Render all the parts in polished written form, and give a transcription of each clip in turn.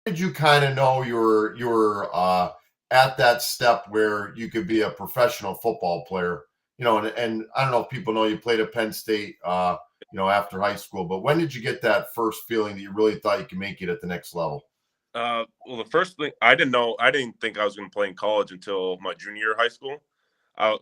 did you kind of know you were at that step where you could be a professional football player? And I don't know if people know you played at Penn State, after high school, but when did you get that first feeling that you really thought you could make it at the next level? Well, the first thing I didn't think I was going to play in college until my junior year of high school. I,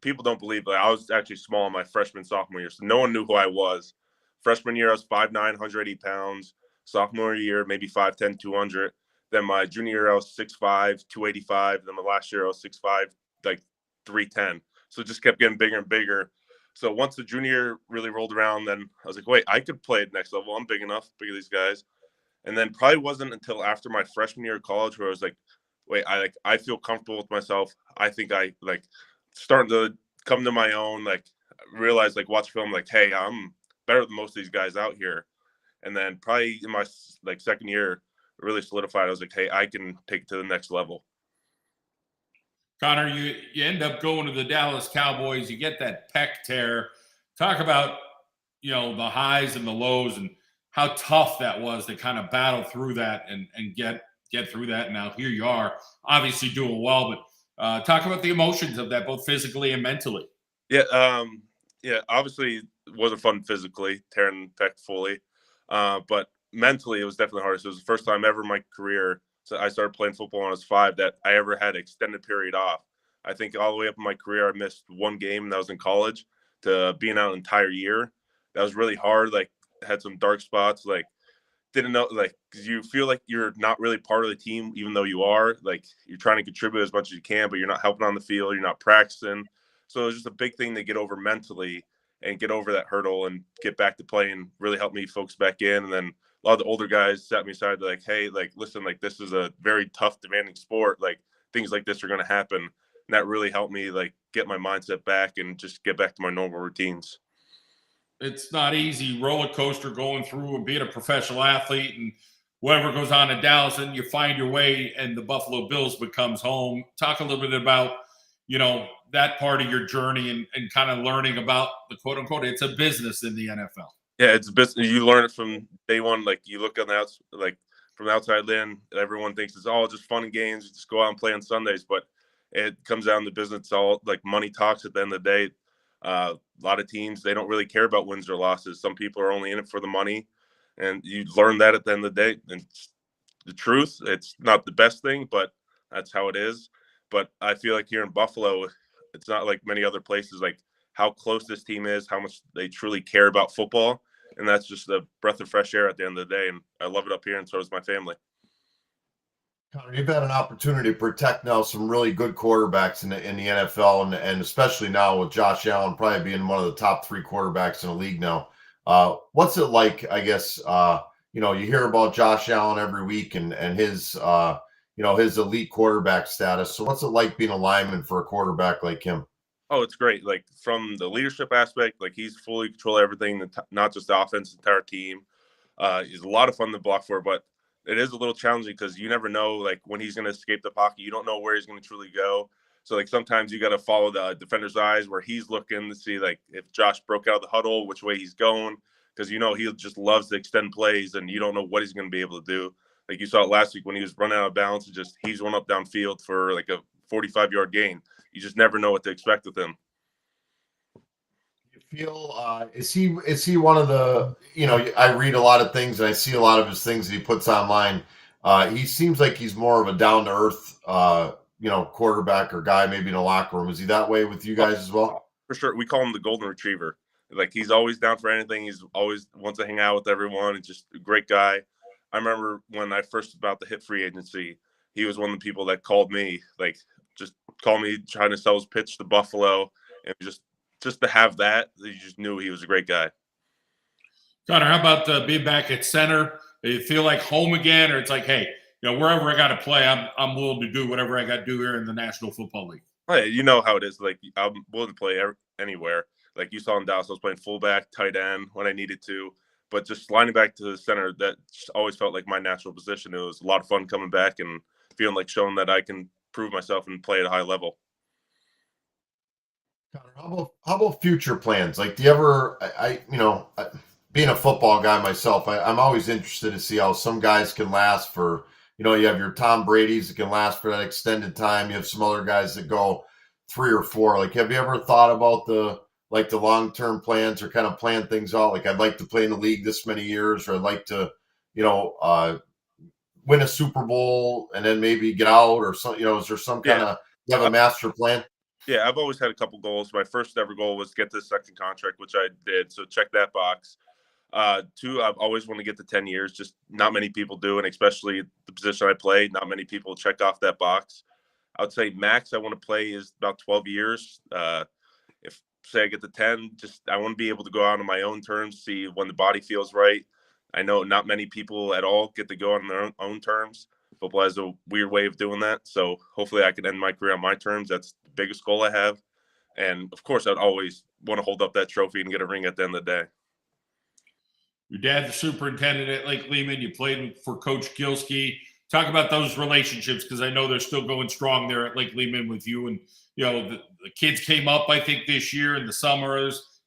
People don't believe that I was actually small in my freshman, sophomore year, so no one knew who I was. Freshman year, I was 5'9", 180 pounds. Sophomore year, maybe 5'10", 200. Then my junior year, I was 6'5", 285. Then my last year, I was 6'5", like 310. So it just kept getting bigger and bigger. So once the junior year really rolled around, then I was like, wait, I could play at next level. I'm big enough, big as these guys. And then probably wasn't until after my freshman year of college where I was like, wait, I feel comfortable with myself. I think I like starting to come to my own, like realize, like watch film, like, hey, I'm better than most of these guys out here. And then probably in my like second year, really solidified. I was like, hey, I can take it to the next level. Connor, you end up going to the Dallas Cowboys. You get that pec tear. Talk about the highs and the lows and how tough that was to kind of battle through that and get through that. And now here you are, obviously doing well. But talk about the emotions of that, both physically and mentally. Yeah, obviously it wasn't fun physically, tearing pec fully, but mentally it was definitely hard. So it was the first time ever in my career. So I started playing football when I was 5 that I ever had an extended period off. I think all the way up in my career, I missed one game, and that was in college. To being out an entire year, that was really hard. Like, had some dark spots. Like, didn't know, like, because you feel like you're not really part of the team, even though you are. Like, you're trying to contribute as much as you can, but you're not helping on the field. You're not practicing. So it was just a big thing to get over mentally and get over that hurdle and get back to playing. Really helped me focus back in. And then a lot of the older guys sat me aside, like, hey, like, listen, like, this is a very tough, demanding sport. Like, things like this are going to happen. And that really helped me, like, get my mindset back and just get back to my normal routines. It's not easy roller coaster going through and being a professional athlete and whatever goes on in Dallas, and you find your way and the Buffalo Bills becomes home. Talk a little bit about, that part of your journey and kind of learning about the quote unquote, it's a business in the NFL. Yeah, it's business. You learn it from day one. Like, you look on the outside, like from the outside in, everyone thinks it's all just fun and games. You just go out and play on Sundays, but it comes down to business. It's all like money talks at the end of the day. A lot of teams, they don't really care about wins or losses. Some people are only in it for the money, and you learn that at the end of the day. And the truth, it's not the best thing, but that's how it is. But I feel like here in Buffalo, it's not like many other places, like how close this team is, how much they truly care about football. And that's just a breath of fresh air at the end of the day. And I love it up here, and so does my family. Connor, you've had an opportunity to protect now some really good quarterbacks in the NFL, and especially now with Josh Allen probably being one of the top 3 quarterbacks in the league now. What's it like? I guess you hear about Josh Allen every week and his his elite quarterback status. So what's it like being a lineman for a quarterback like him? Oh, it's great. Like, from the leadership aspect, like, he's fully control everything, not just the offense, the entire team. He's a lot of fun to block for, but it is a little challenging because you never know, like, when he's going to escape the pocket. You don't know where he's going to truly go. So, like, sometimes you got to follow the defender's eyes where he's looking to see, like, if Josh broke out of the huddle, which way he's going, because he just loves to extend plays, and you don't know what he's going to be able to do. Like, you saw it last week when he was running out of bounds, he's run up downfield for like a 45-yard gain. You just never know what to expect with him. You feel is he one of the I read a lot of things and I see a lot of his things that he puts online. He seems like he's more of a down to earth quarterback or guy, maybe in the locker room. Is he that way with you guys as well? For sure. We call him the golden retriever. Like, he's always down for anything. He's always wants to hang out with everyone. He's just a great guy. I remember when I first about to hit free agency, he was one of the people that called me, like, just called me trying to sell his pitch to Buffalo, and just to have that, you just knew he was a great guy. Connor, how about being back at center? Do you feel like home again, or it's like, hey, wherever I got to play, I'm willing to do whatever I got to do here in the National Football League? Hey, you know how it is. Like, I'm willing to play anywhere. Like, you saw in Dallas, I was playing fullback, tight end when I needed to, but just lining back to the center, that just always felt like my natural position. It was a lot of fun coming back and feeling like showing that I can prove myself and play at a high level. Connor, how about future plans? Like, do you ever, being a football guy myself, I'm always interested to see how some guys can last for, you have your Tom Brady's that can last for that extended time. You have some other guys that go 3 or 4. Like, have you ever thought about the long-term plans or kind of plan things out? Like, I'd like to play in the league this many years, or I'd like to, win a Super Bowl and then maybe get out or something. Is there some kind of, you have a master plan? Yeah, I've always had a couple goals. My first ever goal was get this second contract, which I did. So check that box. 2, I've always wanted to get to 10 years. Just not many people do, and especially the position I play, not many people check off that box. I would say max I want to play is about 12 years. If say I get to 10, just I want to be able to go out on my own terms, see when the body feels right. I know not many people at all get to go on their own terms. Football has a weird way of doing that. So hopefully I can end my career on my terms. That's the biggest goal I have. And of course, I'd always want to hold up that trophy and get a ring at the end of the day. Your dad's the superintendent at Lake Lehman. You played for Coach Gilski. Talk about those relationships, because I know they're still going strong there at Lake Lehman with you. And, the kids came up, I think, this year in the summer.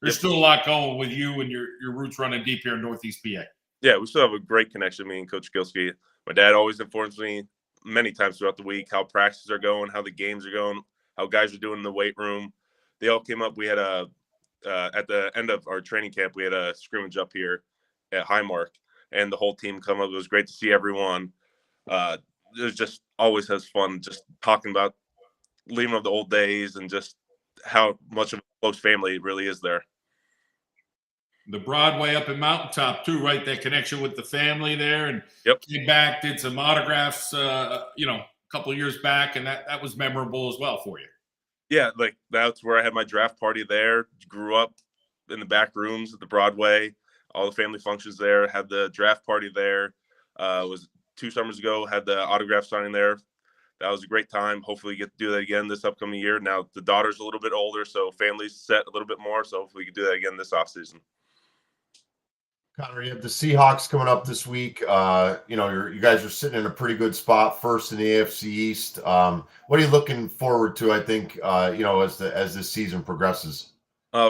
There's still a lot going with you and your roots running deep here in Northeast PA. Yeah, we still have a great connection, me and Coach Gilski. My dad always informs me many times throughout the week how practices are going, how the games are going, how guys are doing in the weight room. They all came up. We had at the end of our training camp, we had a scrimmage up here at Highmark, and the whole team come up. It was great to see everyone. It was just always has fun just talking about leaving of the old days and just how much of a close family it really is there. The Broadway up in Mountaintop too, right? That connection with the family there, and came back, did some autographs, a couple of years back, and that was memorable as well for you. Yeah, like that's where I had my draft party there. Grew up in the back rooms at the Broadway, all the family functions there. Had the draft party there. Was 2 summers ago. Had the autograph signing there. That was a great time. Hopefully, get to do that again this upcoming year. Now the daughter's a little bit older, so family's set a little bit more. So hopefully, we can do that again this offseason. Connor, you have the Seahawks coming up this week. You guys are sitting in a pretty good spot, first in the AFC East. What are you looking forward to? I think as this season progresses.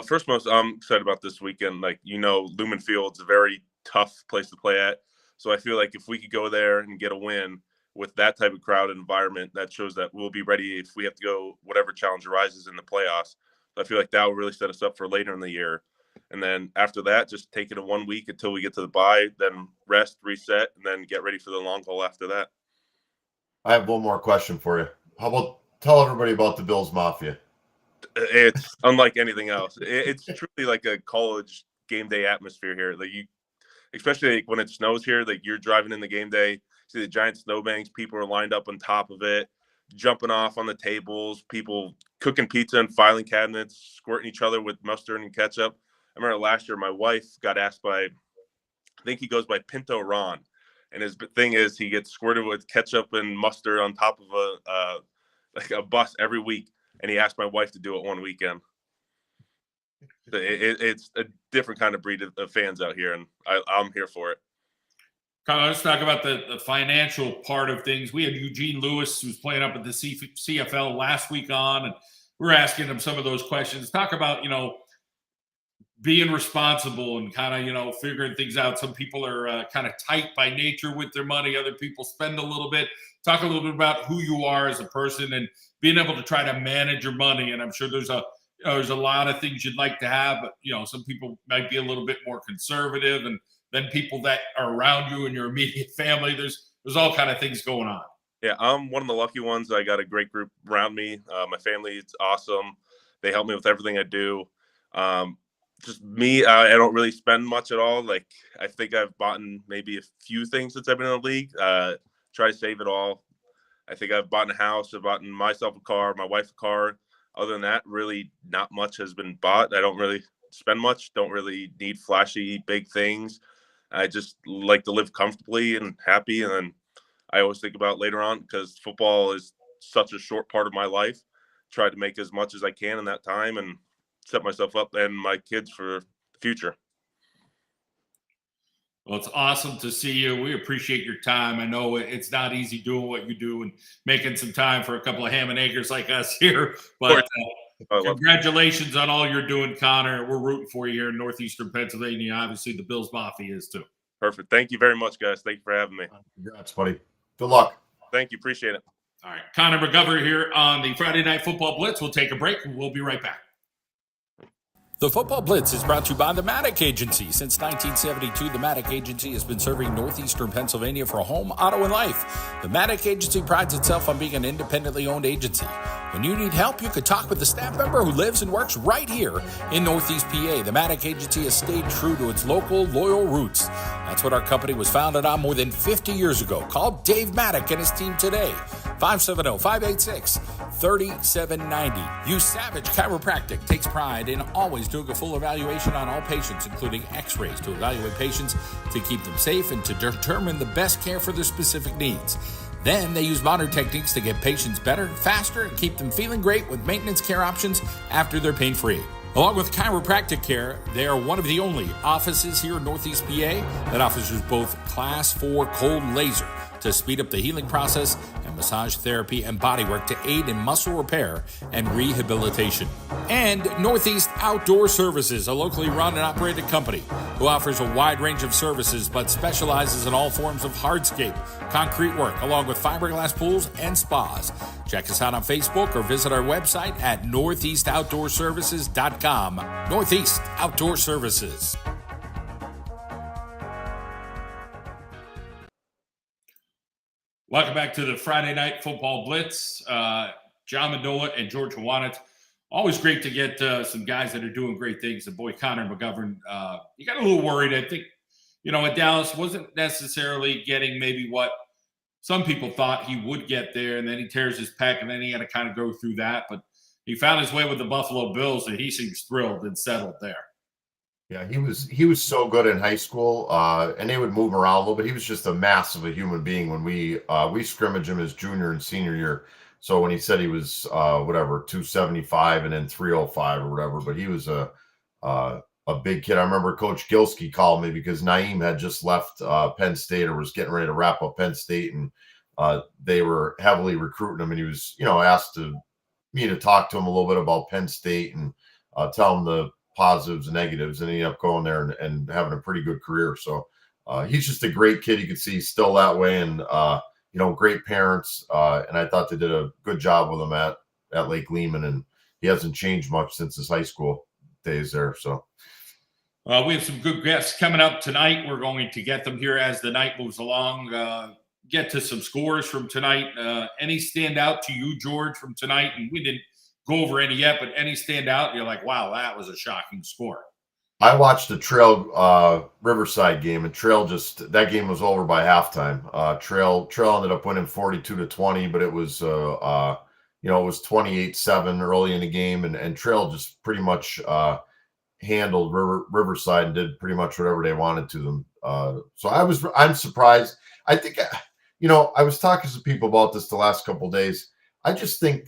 First, I'm excited about this weekend. Lumen Field's a very tough place to play at. So I feel like if we could go there and get a win with that type of crowd and environment, that shows that we'll be ready if we have to go whatever challenge arises in the playoffs. So I feel like that will really set us up for later in the year. And then after that, just take it in 1 week until we get to the bye, then rest, reset, and then get ready for the long haul after that. I have one more question for you. How about tell everybody about the Bills Mafia? It's unlike anything else. It's truly like a college game day atmosphere here. Especially when it snows here, you're driving in the game day, see the giant snowbanks, people are lined up on top of it, jumping off on the tables, people cooking pizza in filing cabinets, squirting each other with mustard and ketchup. I remember last year my wife got asked by, I think he goes by Pinto Ron, and his thing is he gets squirted with ketchup and mustard on top of a bus every week, and he asked my wife to do it one weekend. It's a different kind of breed of fans out here, and I'm here for it. Carl, let's talk about the financial part of things. We had Eugene Lewis, who's playing up at the CFL last week on, and we're asking him some of those questions. Talk about, being responsible and kind of, figuring things out. Some people are kind of tight by nature with their money. Other people spend a little bit. Talk a little bit about who you are as a person and being able to try to manage your money. And I'm sure there's a lot of things you'd like to have, but, some people might be a little bit more conservative, and then people that are around you and your immediate family, there's all kind of things going on. Yeah, I'm one of the lucky ones. I got a great group around me. My family is awesome. They help me with everything I do. Just me, I don't really spend much at all. I think I've bought maybe a few things since I've been in the league. Try to save it all. I think I've bought a house. I've bought myself a car, my wife a car. Other than that, really not much has been bought. I don't really spend much. Don't really need flashy big things. I just like to live comfortably and happy. And then I always think about later on, because football is such a short part of my life. Try to make as much as I can in that time and set myself up and my kids for the future. Well, it's awesome to see you. We appreciate your time. I know it's not easy doing what you do and making some time for a couple of ham and eggers like us here, but Congratulations on all you're doing, Connor. We're rooting for you here in northeastern Pennsylvania. Obviously, the Bills Mafia is too. Perfect. Thank you very much, guys. Thank you for having me. Congrats, buddy. Good luck. Thank you. Appreciate it. All right. Connor McGovern here on the Friday Night Football Blitz. We'll take a break and we'll be right back. The Football Blitz is brought to you by the Maddock Agency. Since 1972, the Maddock Agency has been serving northeastern Pennsylvania for home, auto, and life. The Maddock Agency prides itself on being an independently owned agency. When you need help, you could talk with a staff member who lives and works right here in Northeast PA. The Maddock Agency has stayed true to its local, loyal roots. That's what our company was founded on more than 50 years ago. Call Dave Maddock and his team today. 570-586-3790. Use Savage Chiropractic. Takes pride in always doing a full evaluation on all patients, including x-rays, to evaluate patients to keep them safe and to determine the best care for their specific needs. Then they use modern techniques to get patients better, faster, and keep them feeling great with maintenance care options after they're pain-free. Along with chiropractic care, they are one of the only offices here in Northeast PA that offers both Class 4 cold laser to speed up the healing process and massage therapy and bodywork to aid in muscle repair and rehabilitation. And Northeast Outdoor Services, a locally run and operated company who offers a wide range of services but specializes in all forms of hardscape, concrete work, along with fiberglass pools and spas. Check us out on Facebook or visit our website at northeastoutdoorservices.com. Northeast Outdoor Services. Welcome back to the Friday Night Football Blitz. John Mendola and George Howanitz. Always great to get some guys that are doing great things. And boy, Connor McGovern, you got a little worried. I think, at Dallas wasn't necessarily getting maybe what some people thought he would get there. And then he tears his pec, and then he had to kind of go through that. But he found his way with the Buffalo Bills, and he seems thrilled and settled there. Yeah, he was so good in high school, and they would move him around a little bit. He was just a mass of a human being when we scrimmaged him his junior and senior year. So when he said he was 275 and then 305 or whatever, but he was a big kid. I remember Coach Gilski called me because Naeem had just left Penn State or was getting ready to wrap up Penn State, and they were heavily recruiting him, and he was asked me to talk to him a little bit about Penn State and tell him the positives and negatives, and he ended up going there and having a pretty good career. So he's just a great kid. You can see he's still that way, and great parents. And I thought they did a good job with him at Lake Lehman, and he hasn't changed much since his high school days there. So we have some good guests coming up tonight. We're going to get them here as the night moves along. Get to some scores from tonight. Any stand out to you, George, from tonight? And we didn't go over any yet, but any stand out? You're like, wow, that was a shocking score. I watched the Trail Riverside game, and Trail that game was over by halftime. Trail ended up winning 42-20, but it was it was 28-7 early in the game, and Trail just pretty much handled Riverside and did pretty much whatever they wanted to them. So I'm surprised. I think I was talking to people about this the last couple of days. I just think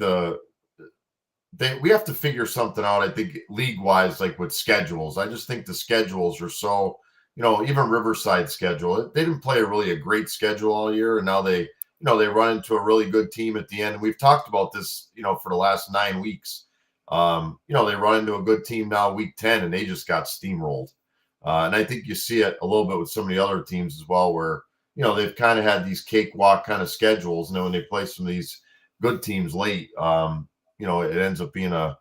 we have to figure something out. I think league-wise, like with schedules. I just think the schedules are so, even Riverside's schedule. They didn't play a great schedule all year, and now they run into a really good team at the end. And we've talked about this, for the last 9 weeks. They run into a good team now, week 10, and they just got steamrolled. And I think you see it a little bit with some of the other teams as well, where they've kind of had these cakewalk kind of schedules, and then when they play some of these good teams late, it ends up being a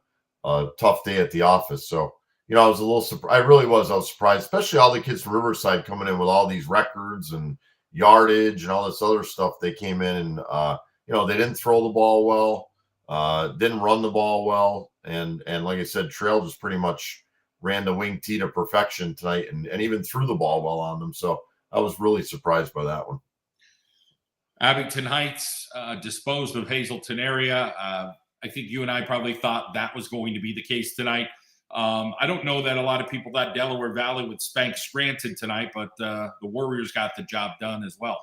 tough day at the office. So, I was a little surprised. I was surprised, especially all the kids from Riverside coming in with all these records and yardage and all this other stuff. They came in and, they didn't throw the ball well, didn't run the ball well. And like I said, Trail just pretty much ran the wing tee to perfection tonight and even threw the ball well on them. So I was really surprised by that one. Abington Heights disposed of Hazleton area. I think you and I probably thought that was going to be the case tonight. I don't know that a lot of people thought Delaware Valley would spank Scranton tonight, but the Warriors got the job done as well.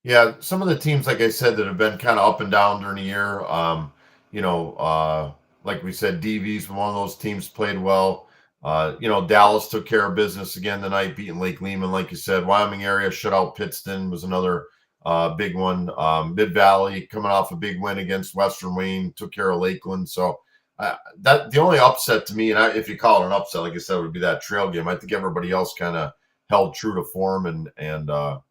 Yeah, some of the teams, like I said, that have been kind of up and down during the year, like we said, DV's one of those teams played well. Dallas took care of business again tonight, beating Lake Lehman, like you said. Wyoming area shut out Pittston was another big one. Mid-Valley coming off a big win against Western Wayne, took care of Lakeland. So That the only upset to me, and if you call it an upset, like I said, would be that trail game. I think everybody else kind of held true to form, and the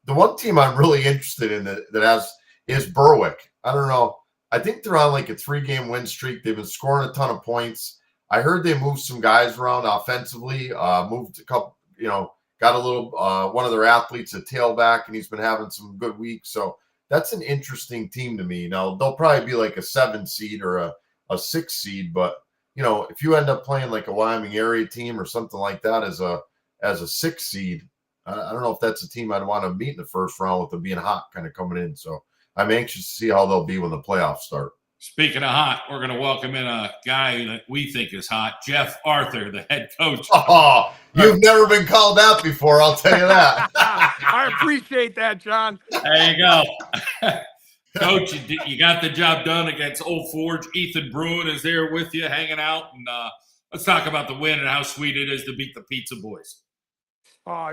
one team I'm really interested in that is Berwick. I don't know. I think they're on like a 3-game win streak. They've been scoring a ton of points. I heard they moved some guys around offensively. Moved a couple, got a little one of their athletes a tailback, and he's been having some good weeks. So that's an interesting team to me. Now they'll probably be like a 7 seed or a 6 seed, but if you end up playing like a Wyoming area team or something like that as a 6 seed, I don't know if that's a team I'd want to meet in the first round with them being hot kind of coming in. So I'm anxious to see how they'll be when the playoffs start. Speaking of hot, we're going to welcome in a guy that we think is hot, Jeff Arthur, the head coach. Oh, you've never been called that before, I'll tell you that. I appreciate that, John. There you go. Coach, you got the job done against Old Forge. Ethan Bruin is there with you, hanging out. And let's talk about the win and how sweet it is to beat the Pizza Boys.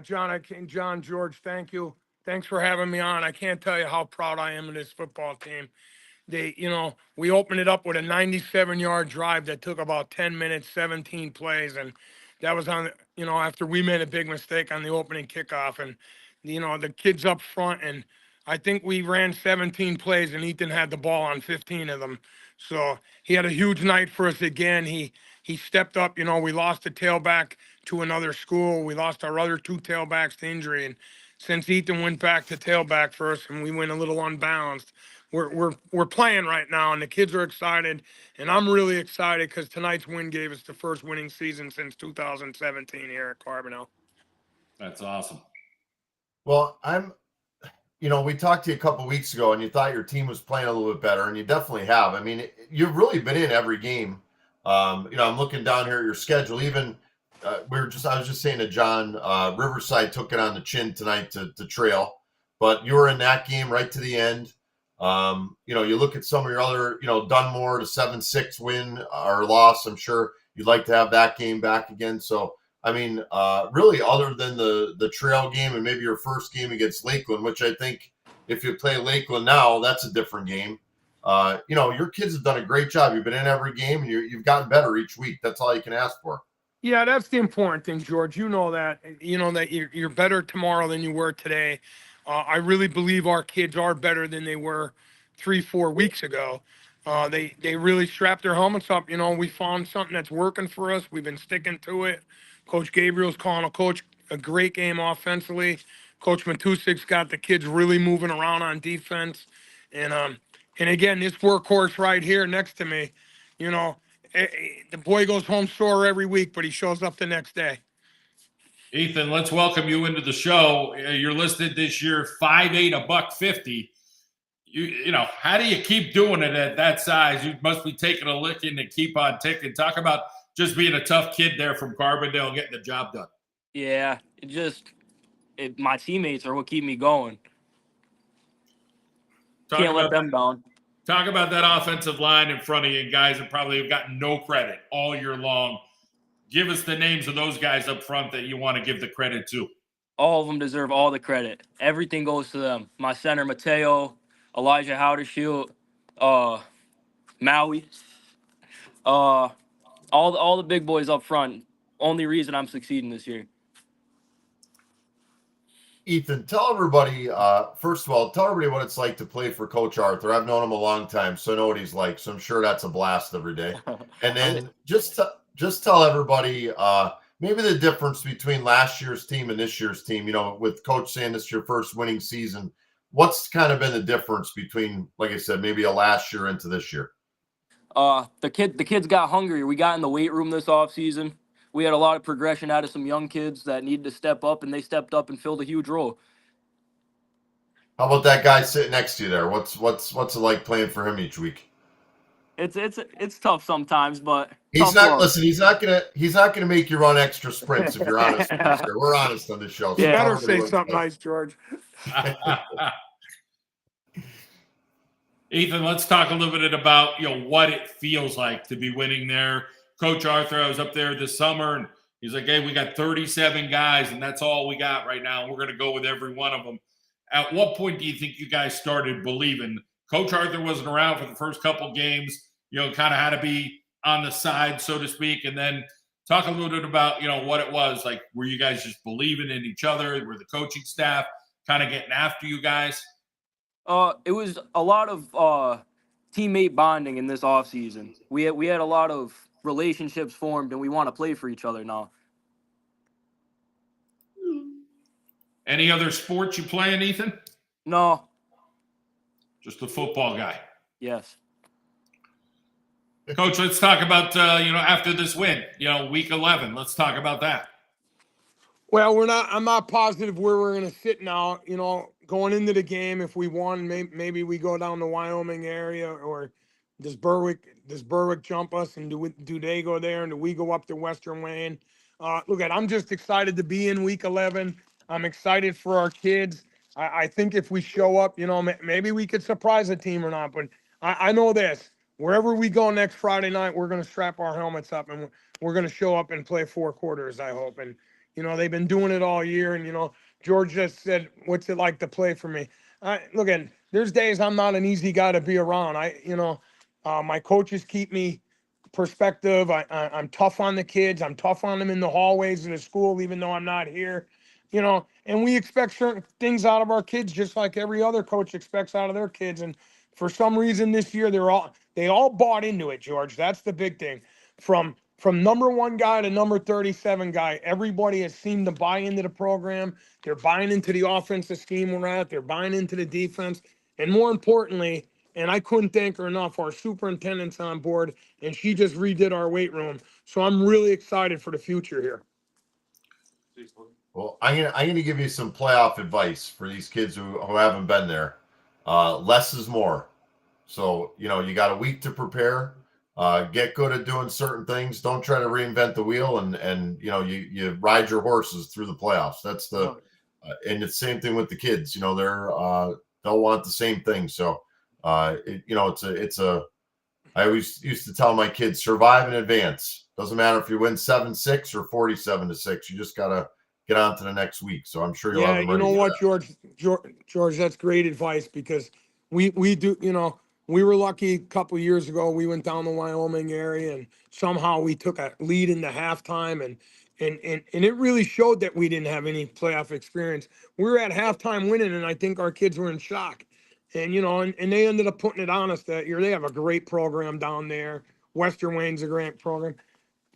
John George, thank you. Thanks for having me on. I can't tell you how proud I am of this football team. We opened it up with a 97-yard drive that took about 10 minutes, 17 plays. And that was after we made a big mistake on the opening kickoff. And, the kids up front, and I think we ran 17 plays and Ethan had the ball on 15 of them. So he had a huge night for us again. He stepped up. We lost a tailback to another school. We lost our other 2 tailbacks to injury. And since Ethan went back to tailback for us and we went a little unbalanced, we're playing right now, and the kids are excited, and I'm really excited because tonight's win gave us the first winning season since 2017 here at Carbondale. That's awesome. Well, we talked to you a couple weeks ago, and you thought your team was playing a little bit better, and you definitely have. I mean, you've really been in every game. I'm looking down here at your schedule. Even I was just saying to John, Riverside took it on the chin tonight to trail, but you were in that game right to the end. You look at some of your other, Dunmore to 7-6 win or loss. I'm sure you'd like to have that game back again. So, I mean, really other than the trail game and maybe your first game against Lakeland, which I think if you play Lakeland now, that's a different game. Your kids have done a great job. You've been in every game and you've gotten better each week. That's all you can ask for. Yeah, that's the important thing, George. You know that you're better tomorrow than you were today. I really believe our kids are better than they were 3-4 weeks ago. They really strapped their helmets up. We found something that's working for us. We've been sticking to it. Coach Gabriel's calling a great game offensively. Coach Matusik's got the kids really moving around on defense. And again, this workhorse right here next to me, the boy goes home sore every week, but he shows up the next day. Ethan, let's welcome you into the show. You're listed this year 5'8", $150. How do you keep doing it at that size? You must be taking a licking to keep on ticking. Talk about just being a tough kid there from Carbondale and getting the job done. Yeah, my teammates are what keep me going. Can't let them down. Talk about that offensive line in front of you, guys that probably have gotten no credit all year long. Give us the names of those guys up front that you want to give the credit to. All of them deserve all the credit. Everything goes to them. My center, Mateo, Elijah Howdershield, Maui, all the big boys up front. Only reason I'm succeeding this year. Ethan, tell everybody, first of all, tell everybody what it's like to play for Coach Arthur. I've known him a long time, so I know what he's like. So I'm sure that's a blast every day. And then just tell everybody maybe the difference between last year's team and this year's team, with Coach saying this is your first winning season. What's kind of been the difference between, like I said, maybe a last year into this year? The kids got hungry. We got in the weight room this offseason. We had a lot of progression out of some young kids that needed to step up, and they stepped up and filled a huge role. How about that guy sitting next to you there? What's it like playing for him each week? It's tough sometimes, but he's not gonna make you run extra sprints if you're honest. We're honest on this show. So you better say something nice, George. Ethan, let's talk a little bit about what it feels like to be winning there. Coach Arthur, I was up there this summer, and he's like, hey, we got 37 guys, and that's all we got right now. We're going to go with every one of them. At what point do you think you guys started believing? Coach Arthur wasn't around for the first couple games. kind of had to be on the side, so to speak, and then talk a little bit about, what it was like. Were you guys just believing in each other? Were the coaching staff kind of getting after you guys? It was a lot of teammate bonding in this offseason. We had a lot of relationships formed, and we want to play for each other now. Any other sports you playing, Ethan? No. Just a football guy. Yes. Coach, let's talk about, after this win, week 11. Let's talk about that. Well, I'm not positive where we're going to sit now. Going into the game, if we won, maybe we go down the Wyoming area, or does Berwick jump us, and do they go there, and do we go up to Western Wayne? I'm just excited to be in week 11. I'm excited for our kids. I think if we show up, maybe we could surprise a team or not. But I know this: wherever we go next Friday night, we're going to strap our helmets up, and we're going to show up and play 4 quarters, I hope. And they've been doing it all year, and George just said, "What's it like to play for me?" There's days I'm not an easy guy to be around. My coaches keep me perspective. I'm tough on the kids. I'm tough on them in the hallways of the school, even though I'm not here. And we expect certain things out of our kids, just like every other coach expects out of their kids. And for some reason this year, they all bought into it, George. That's the big thing. From number 1 guy to number 37 guy, everybody has seemed to buy into the program. They're buying into the offensive scheme we're at. They're buying into the defense. And more importantly, and I couldn't thank her enough, our superintendent's on board, and she just redid our weight room. So I'm really excited for the future here. Well, I'm gonna give you some playoff advice for these kids who haven't been there. Less is more. So you got a week to prepare. Get good at doing certain things. Don't try to reinvent the wheel, and you ride your horses through the playoffs. That's and it's the same thing with the kids. They'll want the same thing. So I always used to tell my kids, survive in advance. Doesn't matter if you win 7-6 or 47-6. You just gotta get on to the next week. So I'm sure you'll have them ready. You know what, George, that's great advice, because we do, we were lucky a couple of years ago. We went down the Wyoming area, and somehow we took a lead into halftime, and it really showed that we didn't have any playoff experience. We were at halftime winning, and I think our kids were in shock. And and they ended up putting it on us that year. They have a great program down there. Western Wayne's a great program.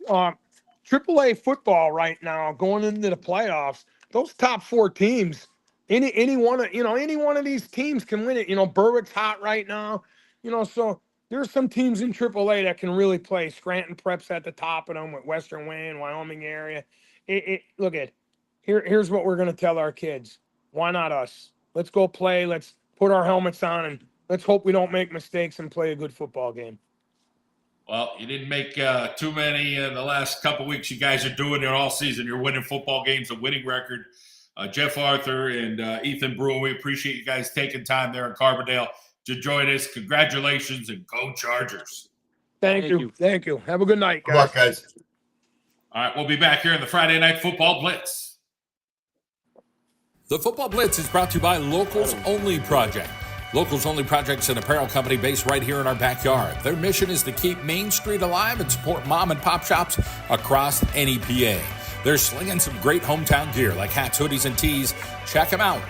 AAA football right now, going into the playoffs, those top 4 teams, any one of these teams can win it. Berwick's hot right now. So there's some teams in AAA that can really play. Scranton Prep's at the top of them with Western Wayne, Wyoming area. Here's what we're going to tell our kids. Why not us? Let's go play. Let's put our helmets on, and let's hope we don't make mistakes and play a good football game. Well, you didn't make too many in the last couple weeks. You guys are doing it all season. You're winning football games, a winning record. Jeff Arthur and Ethan Bruin, we appreciate you guys taking time there in Carbondale to join us. Congratulations, and go Chargers. Thank you. Thank you. Have a good night, guys. Good luck, guys. All right, we'll be back here in the Friday Night Football Blitz. The Football Blitz is brought to you by Locals Only Project. Locals Only Project's an apparel company based right here in our backyard. Their mission is to keep Main Street alive and support mom and pop shops across NEPA. They're slinging some great hometown gear like hats, hoodies, and tees. Check them out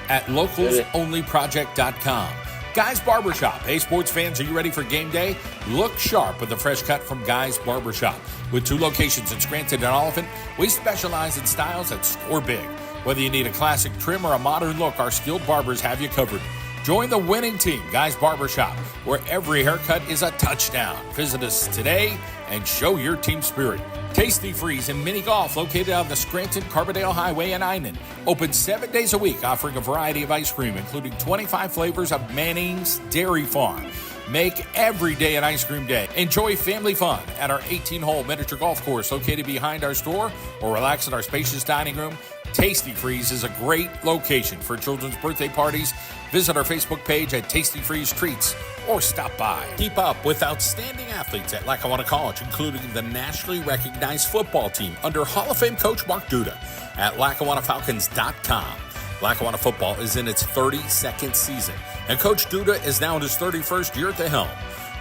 at localsonlyproject.com. Guys Barbershop. Hey, sports fans, are you ready for game day? Look sharp with a fresh cut from Guys Barbershop. With 2 locations in Scranton and Oliphant, we specialize in styles that score big. Whether you need a classic trim or a modern look, our skilled barbers have you covered. Join the winning team, Guys Barbershop, where every haircut is a touchdown. Visit us today and show your team spirit. Tasty Freeze and Mini Golf, located on the Scranton-Carbondale Highway in Einan. Open 7 days a week, offering a variety of ice cream, including 25 flavors of Manning's Dairy Farm. Make every day an ice cream day. Enjoy family fun at our 18-hole miniature golf course located behind our store, or relax in our spacious dining room. Tasty Freeze is a great location for children's birthday parties. Visit our Facebook page at Tasty Freeze Treats or stop by. Keep up with outstanding athletes at Lackawanna College, including the nationally recognized football team under Hall of Fame coach Mark Duda at LackawannaFalcons.com. Lackawanna football is in its 32nd season, and Coach Duda is now in his 31st year at the helm.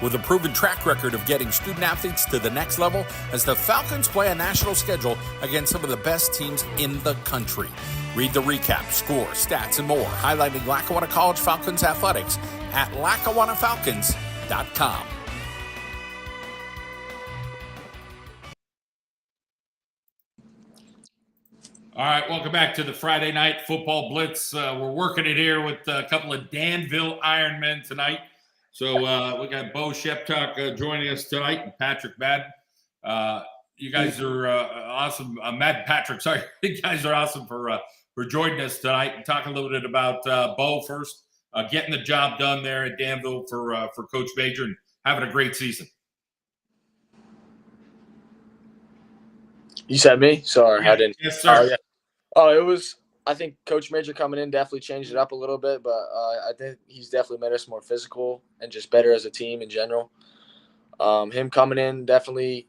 with a proven track record of getting student athletes to the next level as the Falcons play a national schedule against some of the best teams in the country. Read the recap, score, stats, and more, highlighting Lackawanna College Falcons athletics at LackawannaFalcons.com. All right, welcome back to the Friday Night Football Blitz. We're working it here with a couple of Danville Ironmen tonight. So we got Bo Sheptuck joining us tonight and Patrick Madden. You guys are awesome. Madden Patrick, sorry. You guys are awesome for joining us tonight and talk a little bit about Bo first, getting the job done there at Danville for Coach Major and having a great season. You said me? Sorry, Yeah. I didn't. Yes, sir. Yeah. Oh, it was. I think Coach Major coming in definitely changed it up a little bit, but I think he's definitely made us more physical and just better as a team in general. Him coming in definitely,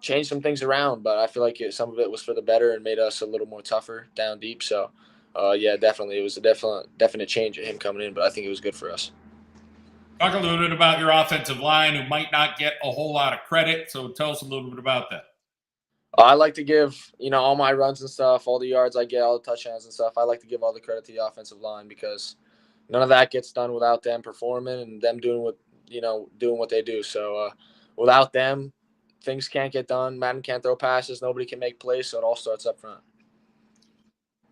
changed some things around, but I feel like some of it was for the better and made us a little more tougher down deep. So, yeah, definitely, it was a definite change at him coming in, but I think it was good for us. Talk a little bit about your offensive line, who might not get a whole lot of credit. So tell us a little bit about that. I like to give, all my runs and stuff, all the yards I get, all the touchdowns and stuff. I like to give all the credit to the offensive line because none of that gets done without them performing and them doing what they do. So without them, things can't get done. Madden can't throw passes. Nobody can make plays. So it all starts up front.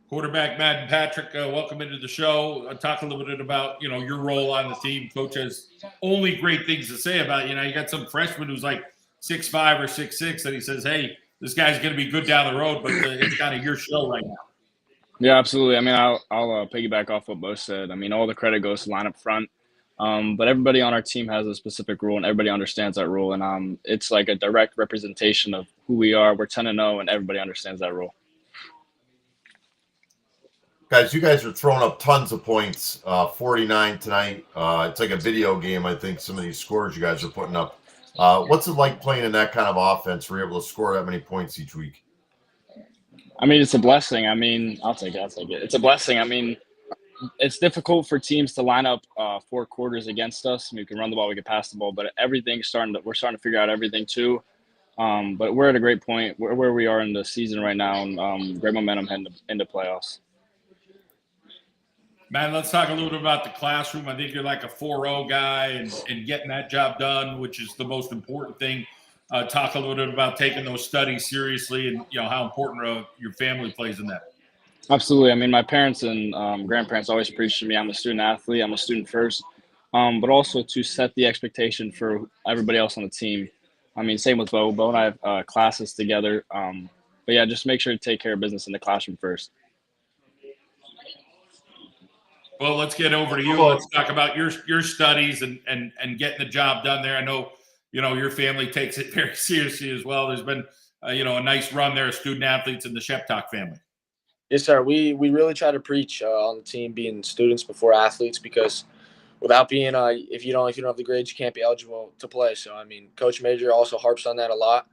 Quarterback Madden Patrick, welcome into the show. Talk a little bit about, your role on the team. Coach has only great things to say about you. You got some freshman who's like 6'5" or 6'6", and he says, hey, this guy's going to be good down the road, but it's kind of your show right now. Yeah, absolutely. I mean, I'll piggyback off what Bo said. I mean, all the credit goes to line up front, but everybody on our team has a specific role, and everybody understands that role. And it's like a direct representation of who we are. We're 10-0, and everybody understands that role. Guys, you guys are throwing up tons of points. 49 tonight. It's like a video game, I think, some of these scores you guys are putting up. What's it like playing in that kind of offense where you're able to score that many points each week? I mean, it's a blessing. I mean, I'll take it. It's a blessing. I mean, it's difficult for teams to line up 4 quarters against us. I mean, we can run the ball, we can pass the ball, but we're starting to figure out everything too. But we're at a great point where we are in the season right now, and great momentum heading into playoffs. Man, let's talk a little bit about the classroom. I think you're like a 4.0 guy and getting that job done, which is the most important thing. Talk a little bit about taking those studies seriously and, how important your family plays in that. Absolutely. I mean, my parents and grandparents always preached to me, I'm a student athlete, I'm a student first, but also to set the expectation for everybody else on the team. I mean, same with Bo. Bo and I have classes together. But, yeah, just make sure to take care of business in the classroom first. Well, let's get over to you. Let's talk about your studies and getting the job done there. I know, your family takes it very seriously as well. There's been, a nice run there of student athletes in the Sheptuck family. Yes, sir. We really try to preach on the team being students before athletes because without being if you don't have the grades, you can't be eligible to play. So, I mean, Coach Major also harps on that a lot.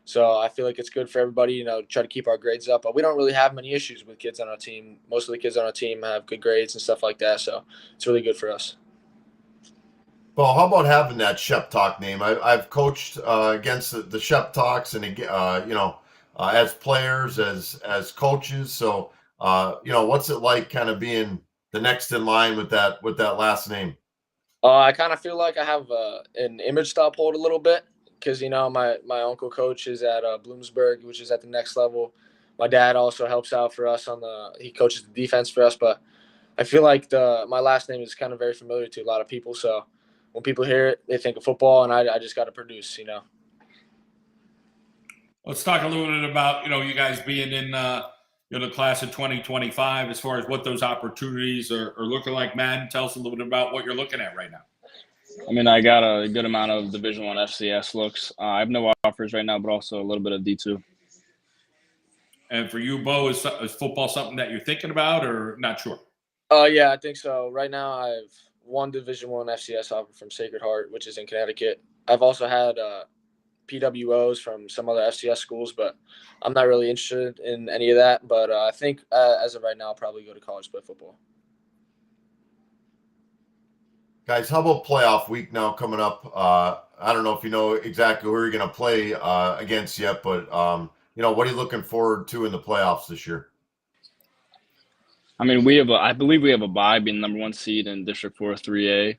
So I feel like it's good for everybody, try to keep our grades up. But we don't really have many issues with kids on our team. Most of the kids on our team have good grades and stuff like that. So it's really good for us. Well, how about having that Sheptuck name? I've coached against the Sheptucks and, as players, as coaches. So, what's it like kind of being the next in line with that last name? I kind of feel like I have an image to uphold a little bit. Because, my uncle coach is at Bloomsburg, which is at the next level. My dad also helps out for us he coaches the defense for us. But I feel like my last name is kind of very familiar to a lot of people. So when people hear it, they think of football, and I just got to produce, Let's talk a little bit about, you guys being in the class of 2025 as far as what those opportunities are looking like. Madden, tell us a little bit about what you're looking at right now. I mean, I got a good amount of Division I FCS looks. I have no offers right now, but also a little bit of D2. And for you, Bo, is football something that you're thinking about or not sure? Yeah, I think so. Right now, I have one Division I FCS offer from Sacred Heart, which is in Connecticut. I've also had PWOs from some other FCS schools, but I'm not really interested in any of that. But I think as of right now, I'll probably go to college to play football. Guys, how about playoff week now coming up? I don't know if you know exactly who you're going to play against yet, but what are you looking forward to in the playoffs this year? I mean, I believe we have a bye, being the number 1 seed in District 4 3A.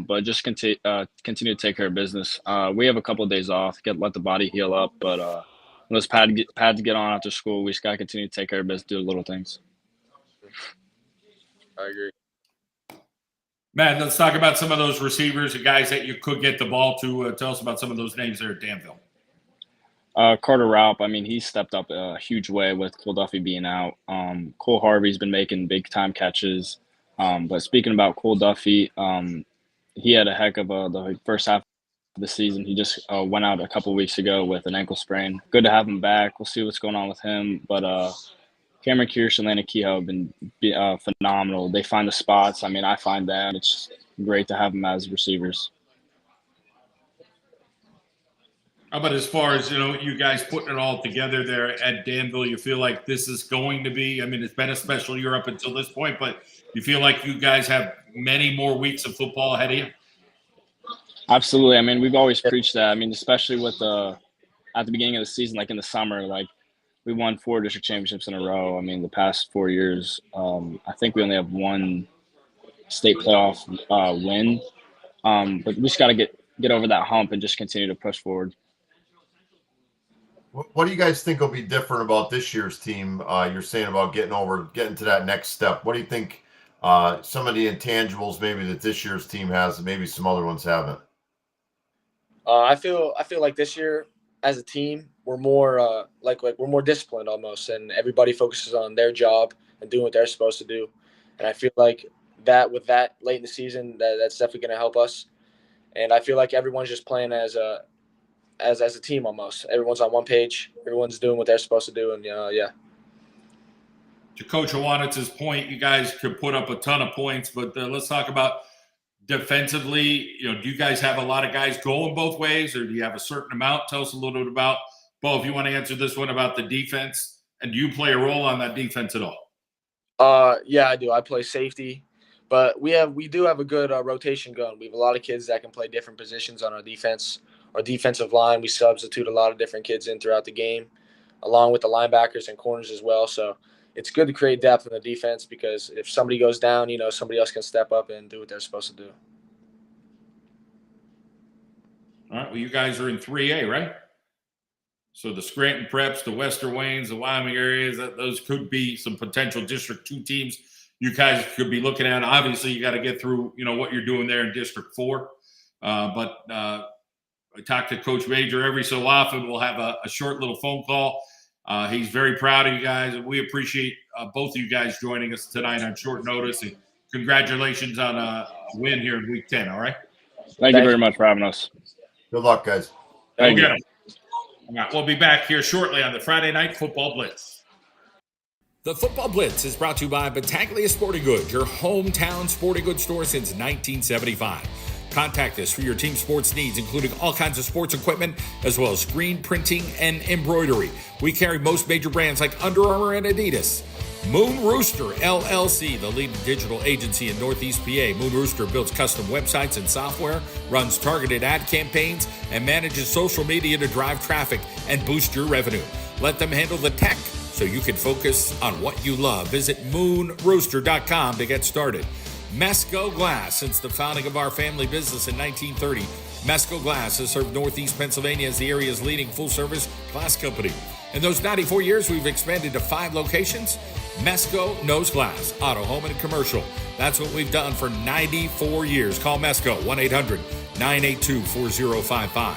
But just continue to take care of business. We have a couple of days off, let the body heal up. But unless Pad to get on after school, we just gotta continue to take care of business, do the little things. I agree. Matt, let's talk about some of those receivers, the guys that you could get the ball to. Tell us about some of those names there at Danville. Carter Raup, I mean, he stepped up a huge way with Cole Duffy being out. Cole Harvey's been making big-time catches. But speaking about Cole Duffy, he had a heck of the first half of the season. He just went out a couple weeks ago with an ankle sprain. Good to have him back. We'll see what's going on with him. But Cameron Kirsch and Lana Kehoe have been phenomenal. They find the spots. I mean, I find them. It's great to have them as receivers. How about as far as, you guys putting it all together there at Danville, you feel like this is going to be, I mean, it's been a special year up until this point, but you feel like you guys have many more weeks of football ahead of you? Absolutely. I mean, we've always preached that. I mean, especially with at the beginning of the season, like in the summer, like we won 4 district championships in a row. I mean, the past 4 years, I think we only have 1 state playoff win. But we just got to get over that hump and just continue to push forward. What do you guys think will be different about this year's team? You're saying about getting to that next step. What do you think some of the intangibles maybe that this year's team has that maybe some other ones haven't? I feel like this year as a team we're more like we're more disciplined almost, and everybody focuses on their job and doing what they're supposed to do. And I feel like that with that late in the season, that's definitely going to help us. And I feel like everyone's just playing as a team almost. Everyone's on one page. Everyone's doing what they're supposed to do, and yeah. To Coach Howanitz's point, you guys could put up a ton of points, but let's talk about defensively. Do you guys have a lot of guys going both ways, or do you have a certain amount? Tell us a little bit about, Bo, if you want to answer this one about the defense, and do you play a role on that defense at all? Yeah, I do. I play safety, but we do have a good rotation going. We have a lot of kids that can play different positions on our defense. Our defensive line, we substitute a lot of different kids in throughout the game, along with the linebackers and corners as well. So it's good to create depth in the defense, because if somebody goes down, somebody else can step up and do what they're supposed to do. All right. Well, you guys are in 3A, right? So the Scranton Preps, the Western Waynes, the Wyoming areas, those could be some potential District 2 teams you guys could be looking at. Obviously, you got to get through, what you're doing there in District 4. I talk to Coach Major every so often. We'll have a short little phone call. He's very proud of you guys, and we appreciate both of you guys joining us tonight on short notice. And congratulations on a win here in Week 10, all right? Thank you very much for having us. Good luck, guys. Thank you. All right, we'll be back here shortly on the Friday Night Football Blitz. The Football Blitz is brought to you by Battaglia Sporting Goods, your hometown sporting goods store since 1975. Contact us for your team sports needs, including all kinds of sports equipment, as well as screen printing and embroidery. We carry most major brands like Under Armour and Adidas. Moon Rooster LLC, the leading digital agency in Northeast PA. Moon Rooster builds custom websites and software, runs targeted ad campaigns, and manages social media to drive traffic and boost your revenue. Let them handle the tech so you can focus on what you love. Visit moonrooster.com to get started. Mesco Glass. Since the founding of our family business in 1930, Mesco Glass has served Northeast Pennsylvania as the area's leading full-service glass company. In those 94 years, we've expanded to 5 locations. Mesco knows glass, auto, home, and commercial. That's what we've done for 94 years. Call Mesco, 1-800-982-4055.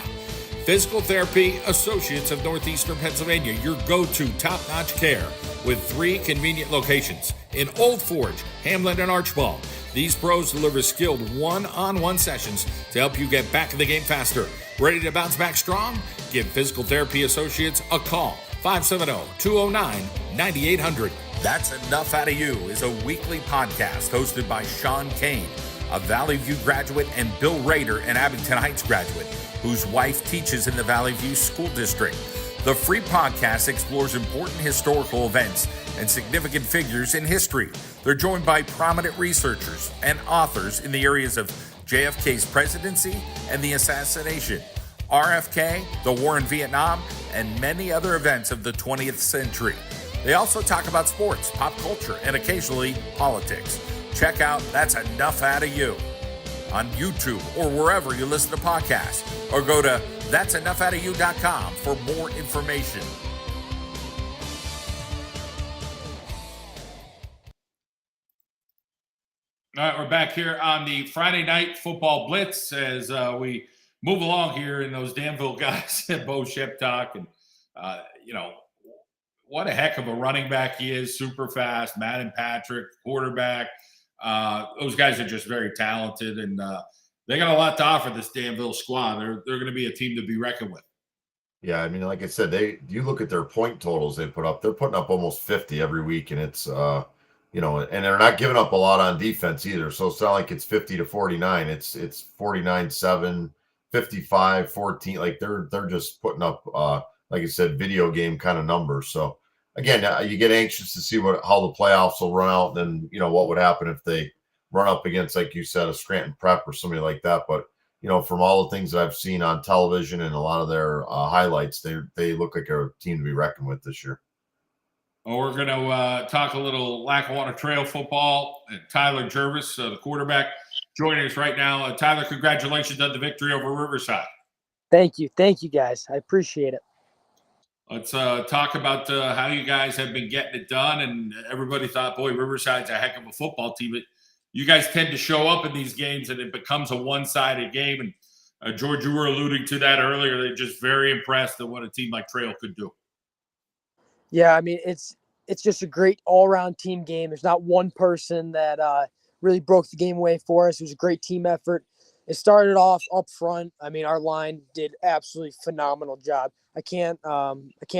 Physical Therapy Associates of Northeastern Pennsylvania, your go-to top-notch care with 3 convenient locations in Old Forge, Hamlin, and Archbald. These pros deliver skilled one-on-one sessions to help you get back in the game faster. Ready to bounce back strong? Give Physical Therapy Associates a call. 570-209-9800. That's Enough Out of You is a weekly podcast hosted by Sean Kane, a Valley View graduate, and Bill Rader, an Abington Heights graduate, whose wife teaches in the Valley View School District. The free podcast explores important historical events and significant figures in history. They're joined by prominent researchers and authors in the areas of JFK's presidency and the assassination, RFK, the war in Vietnam, and many other events of the 20th century. They also talk about sports, pop culture, and occasionally politics. Check out That's Enough Out of You on YouTube or wherever you listen to podcasts, or go to that'senoughoutofyou.com for more information. All right, we're back here on the Friday Night Football Blitz as we move along here in those Danville guys, Bo Sheptalk, and what a heck of a running back he is, super fast. Madden Patrick, quarterback. Those guys are just very talented, and they got a lot to offer this Danville squad. They're going to be a team to be reckoned with. Yeah, I mean, like I said, you look at their point totals they put up. They're putting up almost 50 every week, and it's and they're not giving up a lot on defense either. So it's not like it's 50 to 49. It's 49-7, 55-14. Like they're just putting up like I said, video game kind of numbers. So again, you get anxious to see how the playoffs will run out, and then what would happen if they run up against, like you said, a Scranton Prep or somebody like that. But from all the things that I've seen on television and a lot of their highlights, they look like a team to be reckoned with this year. Well, we're going to talk a little Lackawanna Trail football. And Tyler Jervis, the quarterback, joining us right now. Tyler, congratulations on the victory over Riverside. Thank you, guys. I appreciate it. Let's talk about how you guys have been getting it done. And everybody thought, boy, Riverside's a heck of a football team. But you guys tend to show up in these games, and it becomes a one-sided game. And George, you were alluding to that earlier. They're just very impressed at what a team like Trail could do. Yeah, I mean, it's just a great all-around team game. There's not one person that really broke the game away for us. It was a great team effort. It started off up front. I mean, our line did absolutely phenomenal job. I can't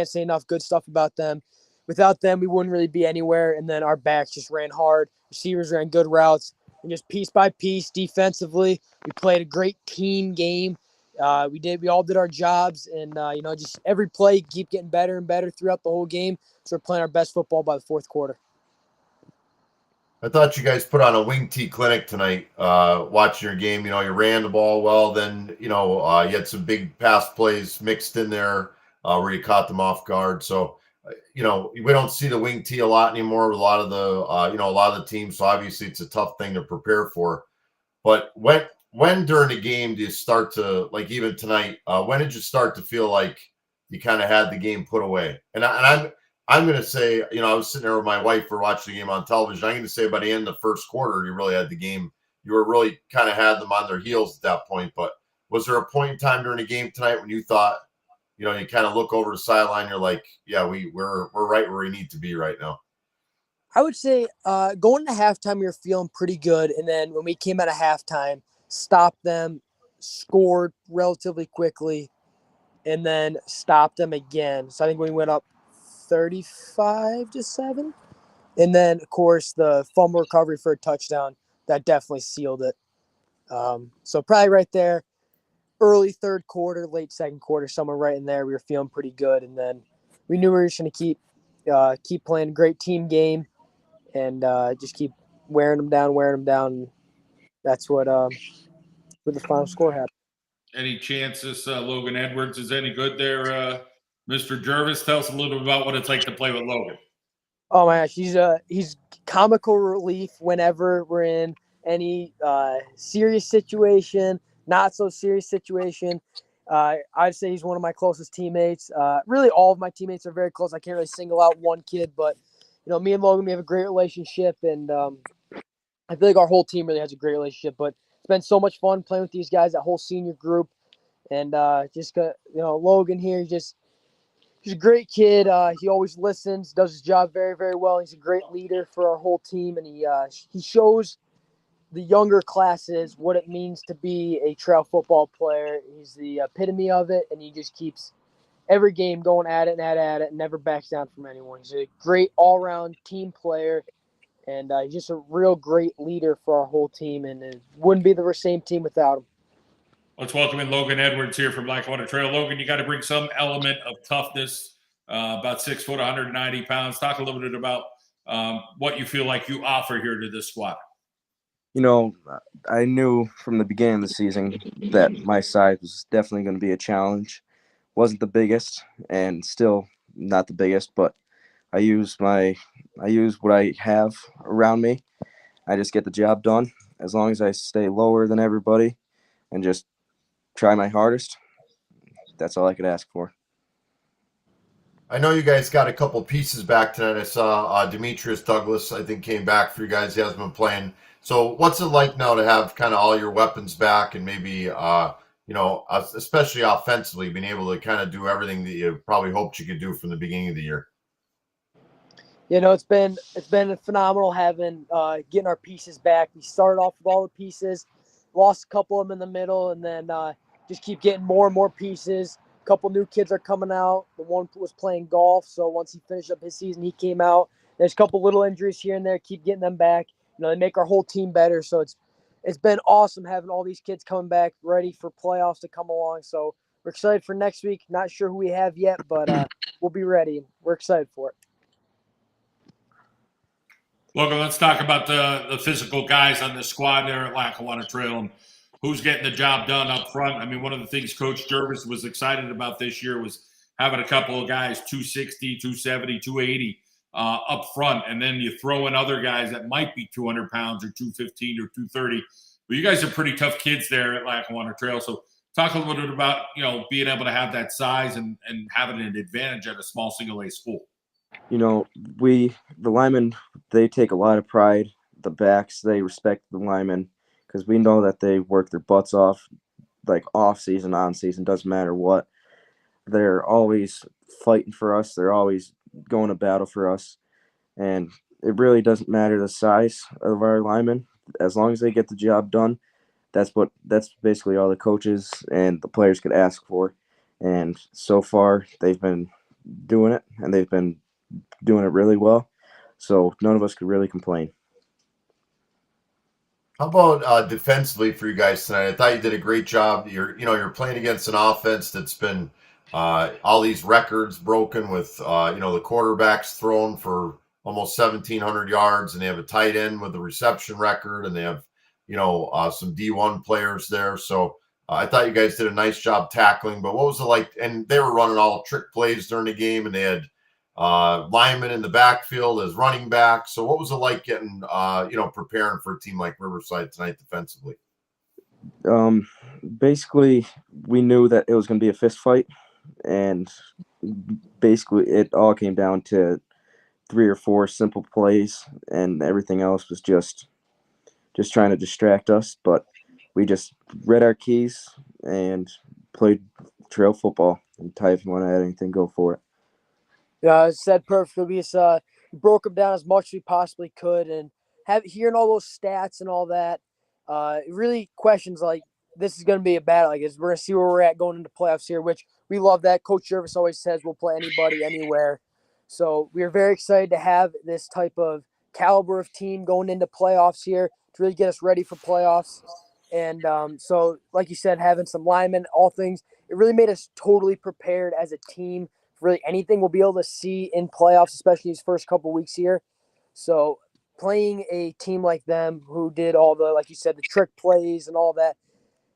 say enough good stuff about them. Without them, we wouldn't really be anywhere. And then our backs just ran hard. Receivers ran good routes. And just piece by piece, defensively, we played a great team game. We all did our jobs, and just every play keep getting better and better throughout the whole game. So we're playing our best football by the fourth quarter. I thought you guys put on a wing tee clinic tonight, watching your game. You ran the ball well. Then, you had some big pass plays mixed in there where you caught them off guard. So, we don't see the wing tee a lot anymore with a lot of the teams. So obviously it's a tough thing to prepare for. But when during the game do you start to, like even tonight, when did you start to feel like you kind of had the game put away? And I'm going to say, I was sitting there with my wife, we're watching the game on television. I'm going to say by the end of the first quarter, you really had the game. You were really kind of had them on their heels at that point. But was there a point in time during the game tonight when you thought, you kind of look over the sideline, you're like, yeah, we're right where we need to be right now? I would say going to halftime, we were feeling pretty good. And then when we came out of halftime, stopped them, scored relatively quickly, and then stopped them again. So I think we went up 35-7. And then, of course, the fumble recovery for a touchdown, that definitely sealed it. So probably right there, early third quarter, late second quarter, somewhere right in there, we were feeling pretty good. And then we knew we were just going to keep playing a great team game and just keep wearing them down. That's what the final score happened. Any chances Logan Edwards is any good there, Mr. Jervis? Tell us a little bit about what it's like to play with Logan. Oh my gosh, he's comical relief whenever we're in any serious situation, not so serious situation. I'd say he's one of my closest teammates. Really, all of my teammates are very close. I can't really single out one kid, but me and Logan, we have a great relationship, and I feel like our whole team really has a great relationship. But it's been so much fun playing with these guys, that whole senior group, and Logan here, he's a great kid. He always listens, does his job very, very well. He's a great leader for our whole team, and he shows the younger classes what it means to be a trail football player. He's the epitome of it, and he just keeps every game going at it and never backs down from anyone. He's a great all-around team player, and he's just a real great leader for our whole team, and it wouldn't be the same team without him. Let's welcome in Logan Edwards here from Lackawanna Trail. Logan, you got to bring some element of toughness, about 6 foot, 190 pounds. Talk a little bit about what you feel like you offer here to this squad. You know, I knew from the beginning of the season that my size was definitely going to be a challenge. Wasn't the biggest, and still not the biggest, but I use what I have around me. I just get the job done. As long as I stay lower than everybody and just try my hardest, that's all I could ask for. I know you guys got a couple pieces back tonight. I saw Demetrius Douglas, I think, came back for you guys. He hasn't been playing. So what's it like now to have kind of all your weapons back and maybe, especially offensively, being able to kind of do everything that you probably hoped you could do from the beginning of the year? You know, it's been phenomenal having getting our pieces back. We started off with all the pieces, lost a couple of them in the middle, and then just keep getting more and more pieces. A couple new kids are coming out. The one was playing golf, so once he finished up his season, he came out. There's a couple little injuries here and there. Keep getting them back. You know, they make our whole team better. So it's been awesome having all these kids coming back, ready for playoffs to come along. So we're excited for next week. Not sure who we have yet, but we'll be ready. We're excited for it. Logan, let's talk about the physical guys on the squad there at Lackawanna Trail and who's getting the job done up front. I mean, one of the things Coach Jervis was excited about this year was having a couple of guys 260, 270, 280 up front, and then you throw in other guys that might be 200 pounds or 215 or 230. But you guys are pretty tough kids there at Lackawanna Trail. So talk a little bit about, being able to have that size and having an advantage at a small single-A school. You know, the linemen, they take a lot of pride. The backs, they respect the linemen because we know that they work their butts off, like off season, on season, doesn't matter what. They're always fighting for us. They're always going to battle for us. And it really doesn't matter the size of our linemen. As long as they get the job done, that's basically all the coaches and the players could ask for. And so far, they've been doing it, and they've been doing it really well. So none of us could really complain. How about defensively for you guys tonight? I thought you did a great job. You're playing against an offense that's been all these records broken with the quarterbacks thrown for almost 1,700 yards, and they have a tight end with a reception record, and they have some D1 players there. So I thought you guys did a nice job tackling. But what was it like? And they were running all trick plays during the game, and they had linemen in the backfield as running back. So what was it like getting, preparing for a team like Riverside tonight defensively? Basically, we knew that it was going to be a fist fight, and basically it all came down to 3 or 4 simple plays, and everything else was just trying to distract us. But we just read our keys and played trail football. And Ty, if you want to add anything, go for it. Yeah, it said perfectly. We just broke them down as much as we possibly could, and hearing all those stats and all that, it really questions like this is going to be a battle. Like we're going to see where we're at going into playoffs here, which we love. That Coach Jervis always says we'll play anybody, anywhere. So we are very excited to have this type of caliber of team going into playoffs here to really get us ready for playoffs. And so, like you said, having some linemen, all things, it really made us totally prepared as a team. Really anything we'll be able to see in playoffs, especially these first couple of weeks here. So playing a team like them who did all the, like you said, the trick plays and all that,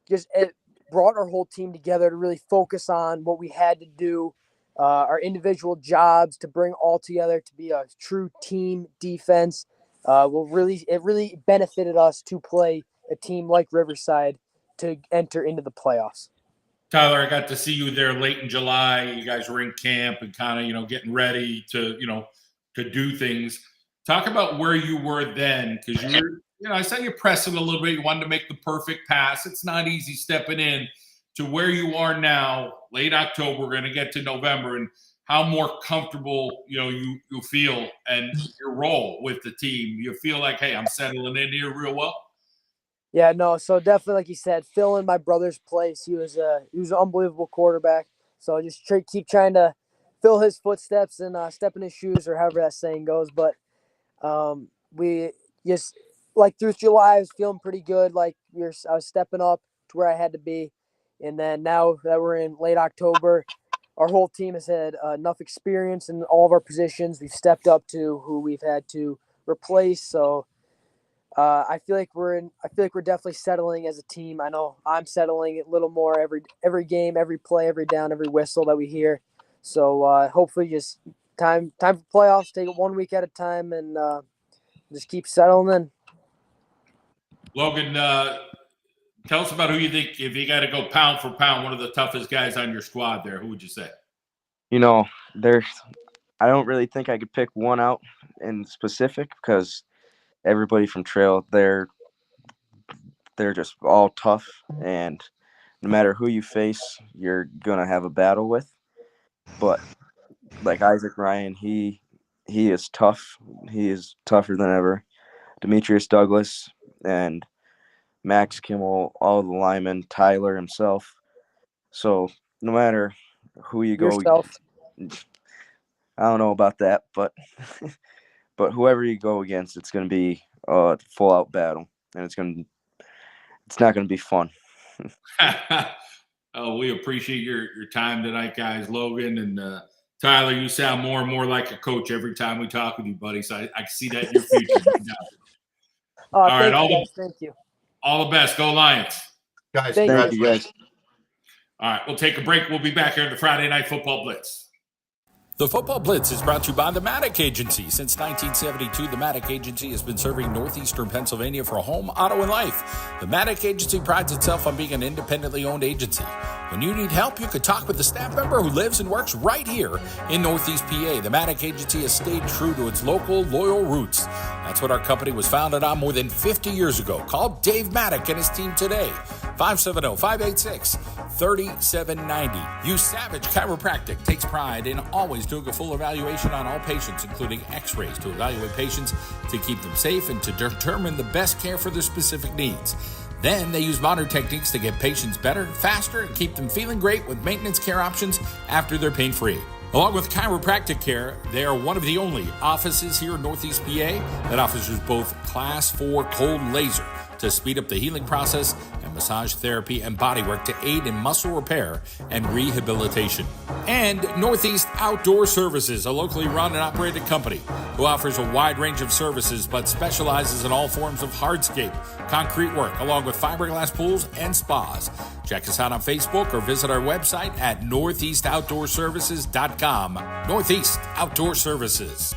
it brought our whole team together to really focus on what we had to do, our individual jobs to bring all together to be a true team defense. It really benefited us to play a team like Riverside to enter into the playoffs. Tyler, I got to see you there late in July. You guys were in camp and kind of, getting ready to, to do things. Talk about where you were then, because you were, I saw you pressing a little bit. You wanted to make the perfect pass. It's not easy stepping in to where you are now, late October. We're going to get to November, and how more comfortable, you feel and your role with the team. You feel like, hey, I'm settling in here real well. Yeah, no, so definitely, like you said, fill in my brother's place. He was an unbelievable quarterback. So just keep trying to fill his footsteps and step in his shoes, or however that saying goes. But we just, like, through July, I was feeling pretty good. Like, I was stepping up to where I had to be. And then now that we're in late October, our whole team has had enough experience in all of our positions. We've stepped up to who we've had to replace. So I feel like we're definitely settling as a team. I know I'm settling a little more every game, every play, every down, every whistle that we hear. So hopefully, just time for playoffs. Take it 1 week at a time, and just keep settling in. Logan, tell us about who you think, if you got to go pound for pound, one of the toughest guys on your squad there. Who would you say? I don't really think I could pick one out in specific because everybody from Trail, they're just all tough, and no matter who you face, you're gonna have a battle with. But like Isaac Ryan, he is tough. He is tougher than ever. Demetrius Douglas and Max Kimmel, all the linemen, Tyler himself. So no matter who you go, Yourself. I don't know about that, but whoever you go against, it's going to be a full out battle, and it's not going to be fun. We appreciate your time tonight, guys. Logan and Tyler, you sound more and more like a coach every time we talk with you, buddy. So I can see that in your future. All right, thank you. All the best. Go Lions. Guys, Thank you, guys. All right, we'll take a break. We'll be back here in the Friday Night Football Blitz. The Football Blitz is brought to you by the Maddock Agency. Since 1972, the Maddock Agency has been serving northeastern Pennsylvania for home, auto, and life. The Maddock Agency prides itself on being an independently owned agency. When you need help, you can talk with the staff member who lives and works right here in Northeast PA. The Maddock Agency has stayed true to its local, loyal roots. That's what our company was founded on more than 50 years ago. Call Dave Maddock and his team today. 570-586-3790. Use Savage Chiropractic. Takes pride in always doing a full evaluation on all patients, including x-rays, to evaluate patients to keep them safe and to determine the best care for their specific needs. Then they use modern techniques to get patients better, faster, and keep them feeling great with maintenance care options after they're pain-free. Along with chiropractic care, they are one of the only offices here in Northeast PA that offers both Class 4 cold laser to speed up the healing process and massage therapy and bodywork to aid in muscle repair and rehabilitation. And Northeast Outdoor Services, a locally run and operated company who offers a wide range of services but specializes in all forms of hardscape, concrete work, along with fiberglass pools and spas. Check us out on Facebook or visit our website at northeastoutdoorservices.com. Northeast Outdoor Services.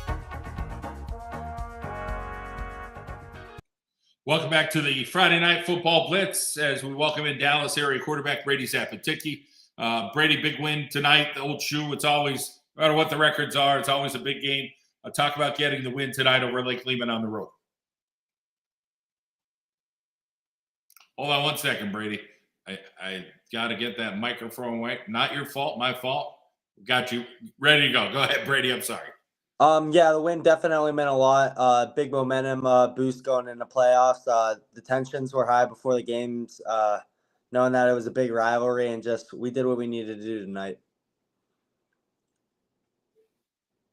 Welcome back to the Friday Night Football Blitz as we welcome in Dallas area quarterback Brady Zappaticki. Brady, big win tonight. The old shoe. It's always, no matter what the records are, it's always a big game. Talk about getting the win tonight over Lake Lehman on the road. Hold on one second, Brady. I got to get that microphone right. Not your fault, my fault. Got you. Ready to go. Go ahead, Brady. I'm sorry. Yeah, the win definitely meant a lot. Big momentum boost going into playoffs. The tensions were high before the games, knowing that it was a big rivalry, and just we did what we needed to do tonight.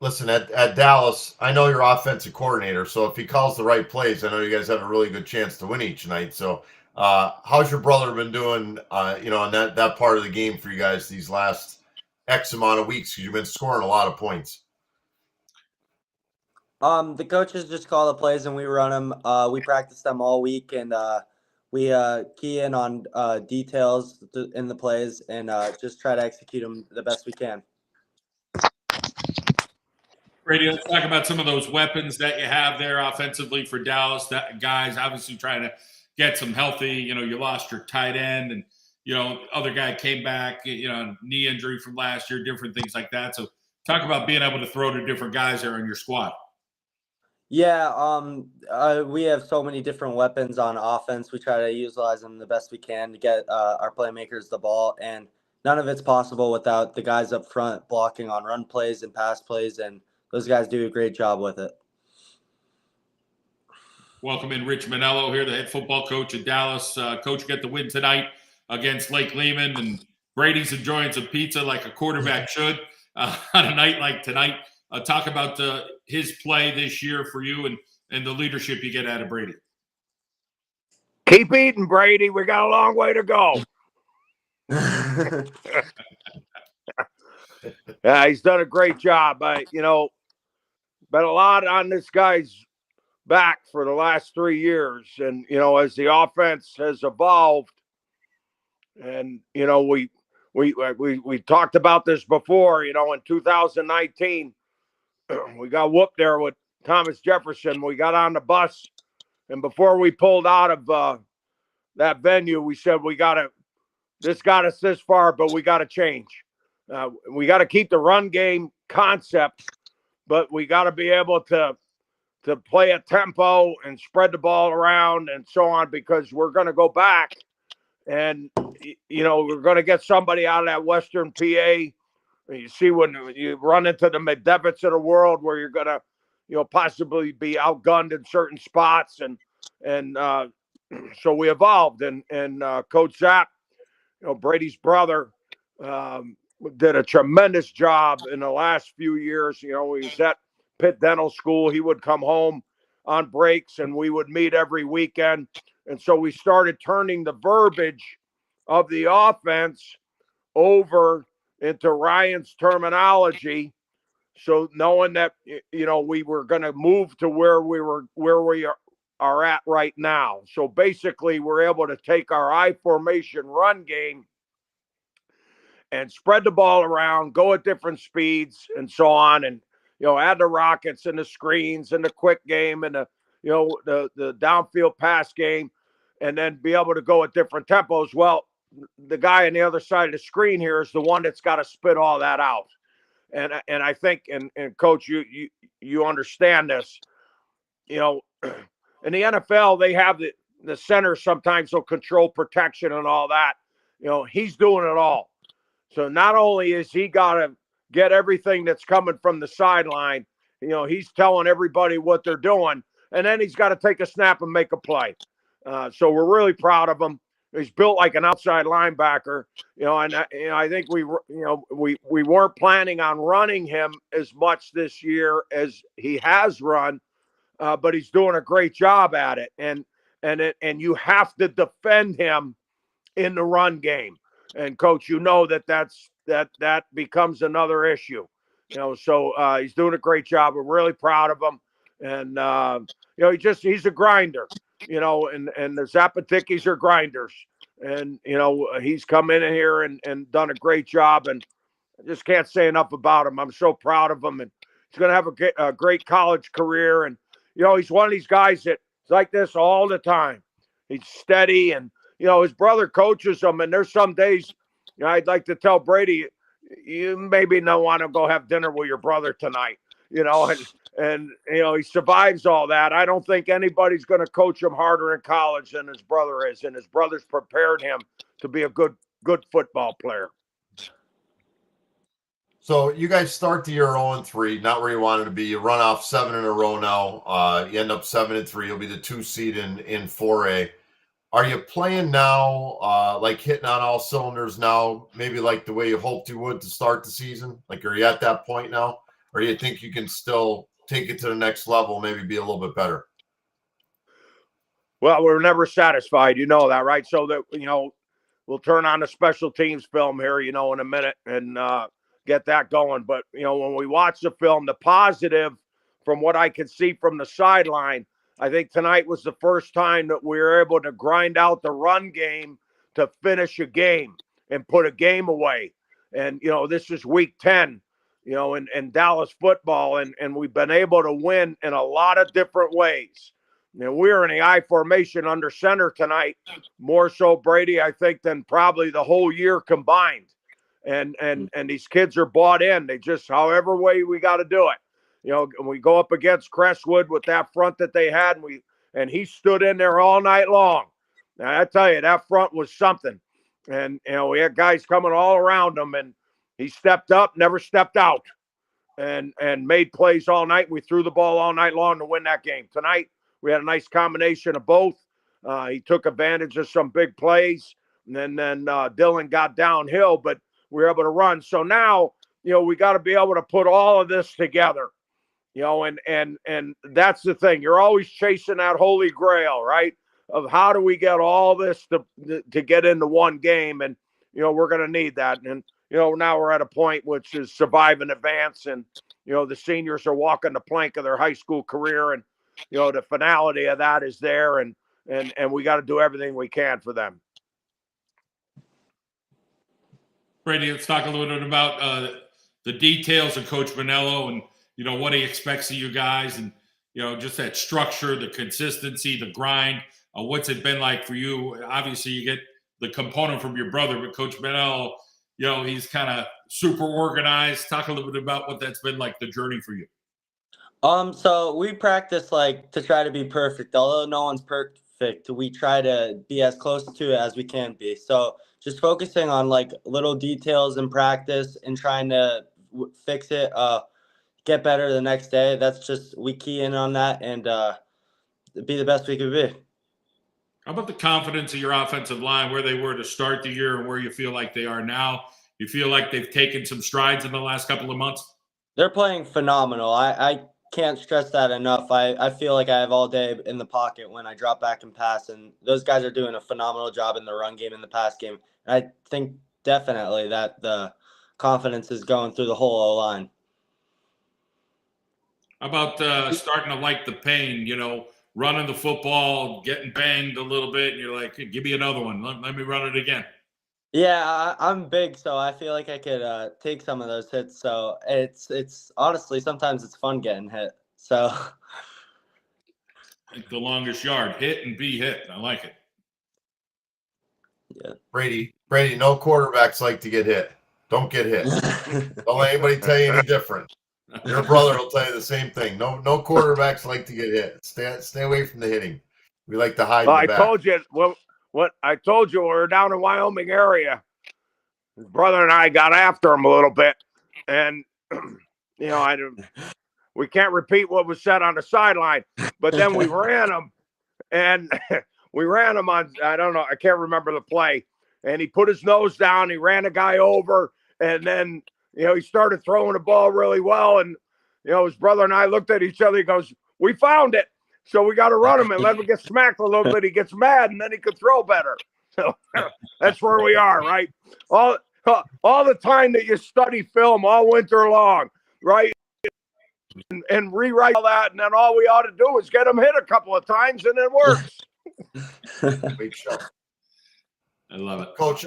Listen, at Dallas, I know you're offensive coordinator, so if he calls the right plays, I know you guys have a really good chance to win each night. So how's your brother been doing, on that part of the game for you guys these last X amount of weeks? Because you've been scoring a lot of points. The coaches just call the plays and we run them. We practice them all week, and we key in on details in the plays and just try to execute them the best we can. Brady, let's talk about some of those weapons that you have there offensively for Dallas. That guys obviously trying to get some healthy. You lost your tight end, and other guy came back. Knee injury from last year, different things like that. So talk about being able to throw to different guys there in your squad. Yeah, we have so many different weapons on offense. We try to utilize them the best we can to get our playmakers the ball, and none of it's possible without the guys up front blocking on run plays and pass plays, and those guys do a great job with it. Welcome in Rich Manello here, the head football coach at Dallas. Coach, get the win tonight against Lake Lehman, and Brady's enjoying some pizza like a quarterback should on a night like tonight. Talk about his play this year for you and the leadership you get out of Brady. Keep eating, Brady. We got a long way to go. Yeah, he's done a great job. Been a lot on this guy's back for the last 3 years. And, as the offense has evolved, and, we talked about this before, in 2019, we got whooped there with Thomas Jefferson. We got on the bus, and before we pulled out of that venue, we said, this got us this far, but we got to change. We got to keep the run game concept, but we got to be able to play a tempo and spread the ball around and so on, because we're going to go back and, we're going to get somebody out of that Western PA. You see when you run into the McDevitt's of the world where you're going to, possibly be outgunned in certain spots. And so we evolved, and Coach Zapp, Brady's brother, did a tremendous job in the last few years. He was at Pitt Dental School. He would come home on breaks, and we would meet every weekend. And so we started turning the verbiage of the offense over into Ryan's terminology. So knowing that, we were going to move to where we are at right now. So basically, we're able to take our I formation run game and spread the ball around, go at different speeds and so on. And, add the rockets and the screens and the quick game and the downfield pass game, and then be able to go at different tempos. Well, the guy on the other side of the screen here is the one that's got to spit all that out. And I think, and Coach, you understand this, in the NFL, they have the center sometimes will control protection and all that. He's doing it all. So not only is he got to get everything that's coming from the sideline, he's telling everybody what they're doing, and then he's got to take a snap and make a play. So we're really proud of him. He's built like an outside linebacker, and I think we weren't planning on running him as much this year as he has run, but he's doing a great job at it. And you have to defend him in the run game. And Coach, that becomes another issue, so he's doing a great job. We're really proud of him. And, he's a grinder, and the Zapatikis are grinders. And, he's come in here and done a great job. And I just can't say enough about him. I'm so proud of him. And he's going to have a great college career. And, he's one of these guys that's like this all the time. He's steady, and, his brother coaches him. And there's some days, I'd like to tell Brady, you maybe don't want to go have dinner with your brother tonight, and he survives all that. I don't think anybody's going to coach him harder in college than his brother is. And his brother's prepared him to be a good football player. So you guys start the year 0-3, not where you wanted to be. You run off 7 in a row now. You end up 7-3. You'll be the 2 seed in 4A. Are you playing now, like hitting on all cylinders now, maybe like the way you hoped you would to start the season? Like, are you at that point now? Or do you think you can still take it to the next level, maybe be a little bit better? Well, we're never satisfied. You know that, right? So that, we'll turn on the special teams film here, in a minute and get that going. But, when we watch the film, the positive from what I could see from the sideline, I think tonight was the first time that we were able to grind out the run game to finish a game and put a game away. And, this is week 10, in Dallas football, and we've been able to win in a lot of different ways. We're in the I formation under center tonight, more so, Brady, I think, than probably the whole year combined. And these kids are bought in. They just, however way we got to do it. We go up against Crestwood with that front that they had, and he stood in there all night long. Now, I tell you, that front was something. And, we had guys coming all around him, and he stepped up, never stepped out, and made plays all night. We threw the ball all night long to win that game. Tonight, we had a nice combination of both. He took advantage of some big plays, and then Dylan got downhill, but we were able to run. So now, we got to be able to put all of this together. And that's the thing. You're always chasing that holy grail, right? Of how do we get all this to get into one game? And, we're going to need that. And, now we're at a point which is survive and advance. And, the seniors are walking the plank of their high school career. And the finality of that is there, and we got to do everything we can for them. Brady, let's talk a little bit about the details of Coach Manello and, what he expects of you guys and, just that structure, the consistency, the grind. What's it been like for you? Obviously, you get the component from your brother, but Coach Manello, he's kind of super organized. Talk a little bit about what that's been like, the journey for you. So we practice to try to be perfect. Although no one's perfect, we try to be as close to it as we can be. So just focusing on little details in practice and trying to fix it, get better the next day. That's just, we key in on that and be the best we could be. How about the confidence of your offensive line, where they were to start the year and where you feel like they are now? You feel like they've taken some strides in the last couple of months? They're playing phenomenal. I can't stress that enough. I feel like I have all day in the pocket when I drop back and pass, and those guys are doing a phenomenal job in the run game and the pass game. And I think definitely that the confidence is going through the whole O-line. How about starting to like the pain, running the football, getting banged a little bit, and you're like, hey, give me another one. Let me run it again. Yeah, I'm big, so I feel like I could take some of those hits. So it's honestly, sometimes it's fun getting hit. So Like the longest yard, hit and be hit. I like it. Yeah. Brady, no quarterbacks like to get hit. Don't get hit. Don't let anybody tell you any different. Your brother will tell you the same thing. No quarterbacks like to get hit. Stay away from the hitting. We like to hide. I told you what I told you. We were down in Wyoming area. His brother and I got after him a little bit, and we can't repeat what was said on the sideline. But then we ran him, and we ran him on, I don't know, I can't remember the play. And he put his nose down. He ran a guy over, and then he started throwing the ball really well. And his brother and I looked at each other. He goes, "We found it. So we got to run him and let him get smacked a little bit. He gets mad, and then he could throw better." So that's where we are, right? All the time that you study film all winter long, right? And rewrite all that, and then all we ought to do is get him hit a couple of times, and it works. Big show. I love it. Coach,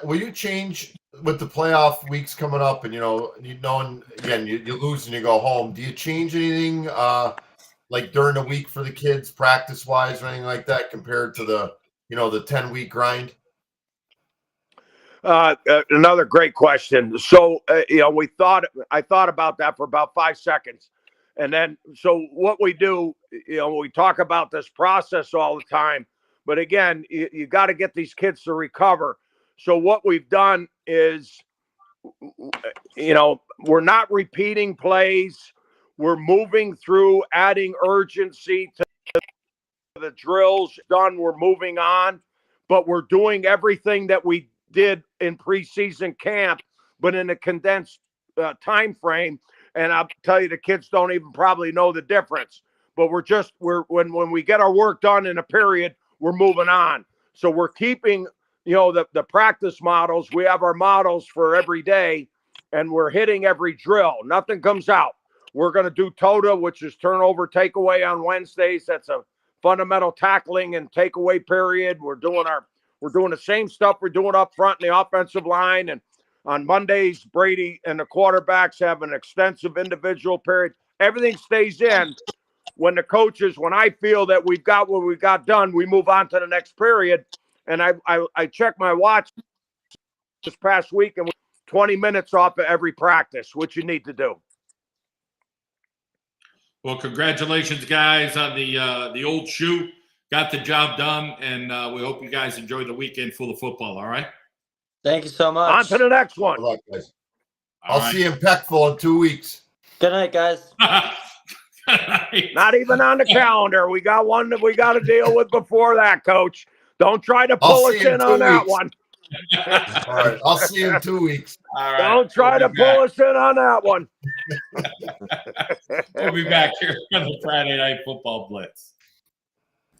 will you change with the playoff weeks coming up and, again, you lose and you go home. Do you change anything like during the week for the kids practice wise or anything like that compared to the 10-week grind? Another great question. So, I thought about that for about 5 seconds. And then, so what we do, we talk about this process all the time, but again, you got to get these kids to recover. So what we've done is, we're not repeating plays. We're moving through, adding urgency to the drills done. We're moving on, but we're doing everything that we did in preseason camp, but in a condensed time frame. And I'll tell you, the kids don't even probably know the difference. But when we get our work done in a period, we're moving on. So we're keeping, the practice models. We have our models for every day, and we're hitting every drill. Nothing comes out. We're going to do TOTA, which is turnover takeaway on Wednesdays. That's a fundamental tackling and takeaway period. We're doing the same stuff we're doing up front in the offensive line. And on Mondays, Brady and the quarterbacks have an extensive individual period. Everything stays in. When I feel that we've got what we got done, we move on to the next period. And I check my watch this past week, and 20 minutes off of every practice, which you need to do. Well, congratulations, guys, on the old shoe. Got the job done, and we hope you guys enjoy the weekend full of football, all right? Thank you so much. On to the next one. Good luck, guys. I'll see you in Peckville in 2 weeks. Good night, guys. Not even on the calendar. We got one that we got to deal with before that, Coach. Don't try to pull us in on that one. All right. I'll see you in 2 weeks. All right. Don't try to pull us in on that one. We'll be back here on the Friday Night Football Blitz.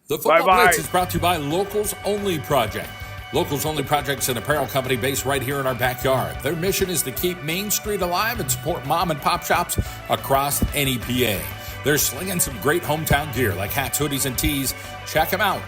The Football Bye-bye. Blitz is brought to you by Locals Only Project. Locals Only Project's an apparel company based right here in our backyard. Their mission is to keep Main Street alive and support mom and pop shops across NEPA. They're slinging some great hometown gear like hats, hoodies, and tees. Check them out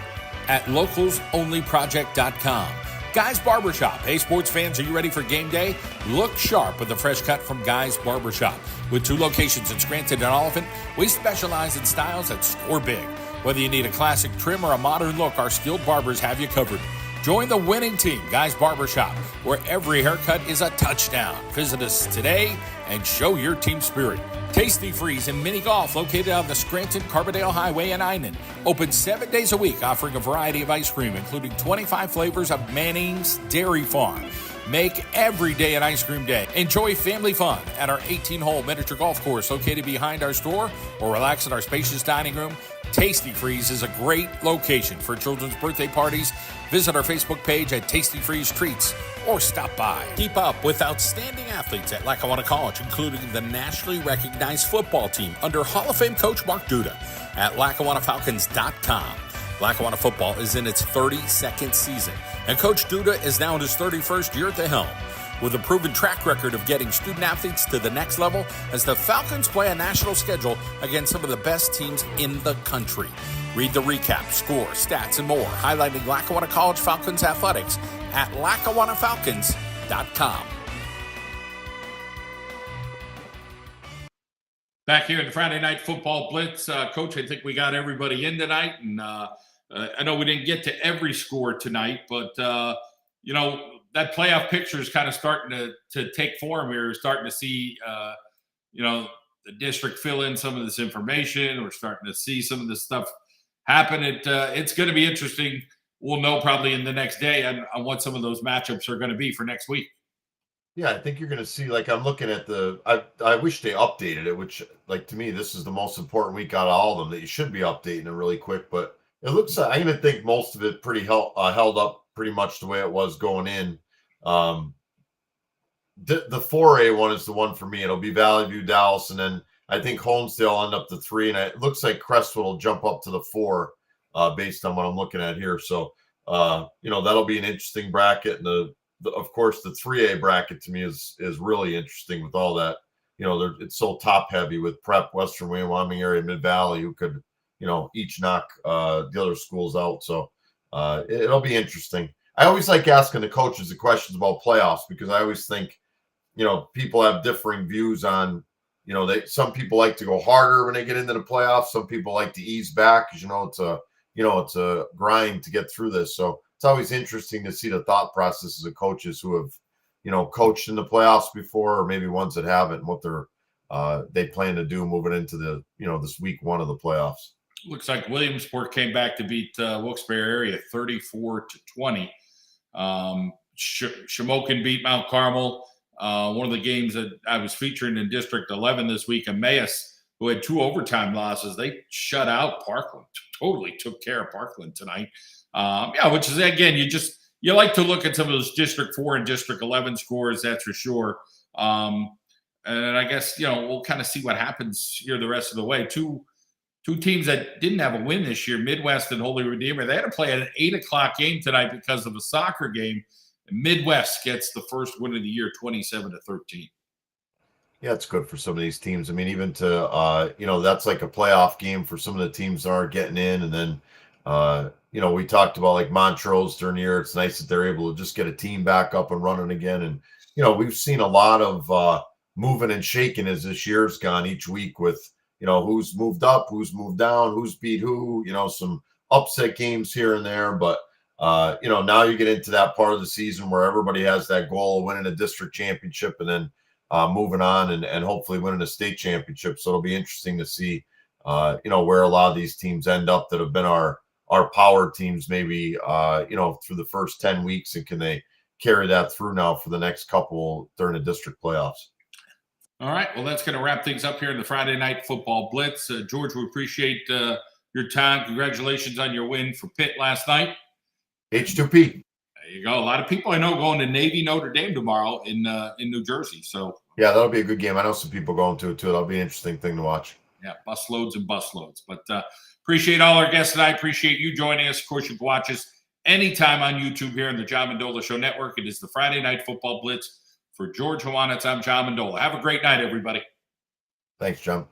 at localsonlyproject.com. Guys Barbershop. Hey, sports fans, are you ready for game day? Look sharp with the fresh cut from Guys Barbershop. With 2 locations in Scranton and Oliphant, we specialize in styles that score big. Whether you need a classic trim or a modern look, our skilled barbers have you covered. Join the winning team, Guys Barbershop, where every haircut is a touchdown. Visit us today and show your team spirit. Tasty Freeze and Mini Golf, located on the Scranton-Carbondale Highway in Einan. Open 7 days a week, offering a variety of ice cream, including 25 flavors of Manning's Dairy Farm. Make every day an ice cream day. Enjoy family fun at our 18-hole miniature golf course located behind our store, or relax in our spacious dining room. Tasty Freeze is a great location for children's birthday parties. Visit our Facebook page at Tasty Freeze Treats or stop by. Keep up with outstanding athletes at Lackawanna College, including the nationally recognized football team under Hall of Fame coach Mark Duda at LackawannaFalcons.com. Lackawanna football is in its 32nd season, and Coach Duda is now in his 31st year at the helm, with a proven track record of getting student athletes to the next level as the Falcons play a national schedule against some of the best teams in the country. Read the recap, score, stats, and more, highlighting Lackawanna College Falcons athletics at LackawannaFalcons.com. Back here at the Friday Night Football Blitz. Coach, I think we got everybody in tonight. And I know we didn't get to every score tonight, but, that playoff picture is kind of starting to take form here. We're starting to see, the district fill in some of this information. We're starting to see some of this stuff happen. It's going to be interesting. We'll know probably in the next day on what some of those matchups are going to be for next week. Yeah, I think you're going to see, like, I'm looking at I wish they updated it, which, like, to me, this is the most important week out of all of them that you should be updating it really quick. But it looks like I'm going to think most of it pretty held up pretty much the way it was going in. The 4A one is the one for me. It'll be Valley View, Dallas, and then I think Holmesdale will end up the 3, and it looks like Crestwood will jump up to the 4 based on what I'm looking at here. So, that'll be an interesting bracket. And of course, the 3A bracket to me is really interesting with all that. It's so top heavy with Prep, Western Wyoming area, Mid Valley, who could, each knock the other schools out. So it'll be interesting. I always like asking the coaches the questions about playoffs because I always think, people have differing views on, some people like to go harder when they get into the playoffs. Some people like to ease back because, it's a grind to get through this. So it's always interesting to see the thought processes of coaches who have, coached in the playoffs before, or maybe ones that haven't, and what they plan to do moving into the, this week 1 of the playoffs. Looks like Williamsport came back to beat Wilkes-Barre area 34-20. Shamokin beat Mount Carmel. One of the games that I was featuring in District 11 this week, Emmaus, who had 2 overtime losses, they shut out Parkland. Totally took care of Parkland tonight. Which is, again, you like to look at some of those District 4 and District 11 scores, that's for sure. And I guess, we'll kind of see what happens here the rest of the way. Two teams that didn't have a win this year, Midwest and Holy Redeemer, they had to play an 8:00 game tonight because of a soccer game. Midwest gets the first win of the year, 27-13. Yeah, it's good for some of these teams. I mean, even to, that's like a playoff game for some of the teams that aren't getting in. And then, we talked about like Montrose during the year. It's nice that they're able to just get a team back up and running again. And, we've seen a lot of moving and shaking as this year's gone each week with, who's moved up, who's moved down, who's beat who, some upset games here and there. But, now you get into that part of the season where everybody has that goal of winning a district championship and then moving on and hopefully winning a state championship. So it'll be interesting to see, where a lot of these teams end up that have been our power teams maybe, through the first 10 weeks, and can they carry that through now for the next couple during the district playoffs. All right. Well, that's going to wrap things up here in the Friday Night Football Blitz. George, we appreciate your time. Congratulations on your win for Pitt last night. H2P. There you go. A lot of people I know going to Navy Notre Dame tomorrow in New Jersey. So yeah, that'll be a good game. I know some people going to it too. That'll be an interesting thing to watch. Yeah, busloads and busloads. But appreciate all our guests tonight. Appreciate you joining us. Of course, you can watch us anytime on YouTube here in the John Mendola Show Network. It is the Friday Night Football Blitz. For George Howanitz, I'm John Mendola. Have a great night, everybody. Thanks, John.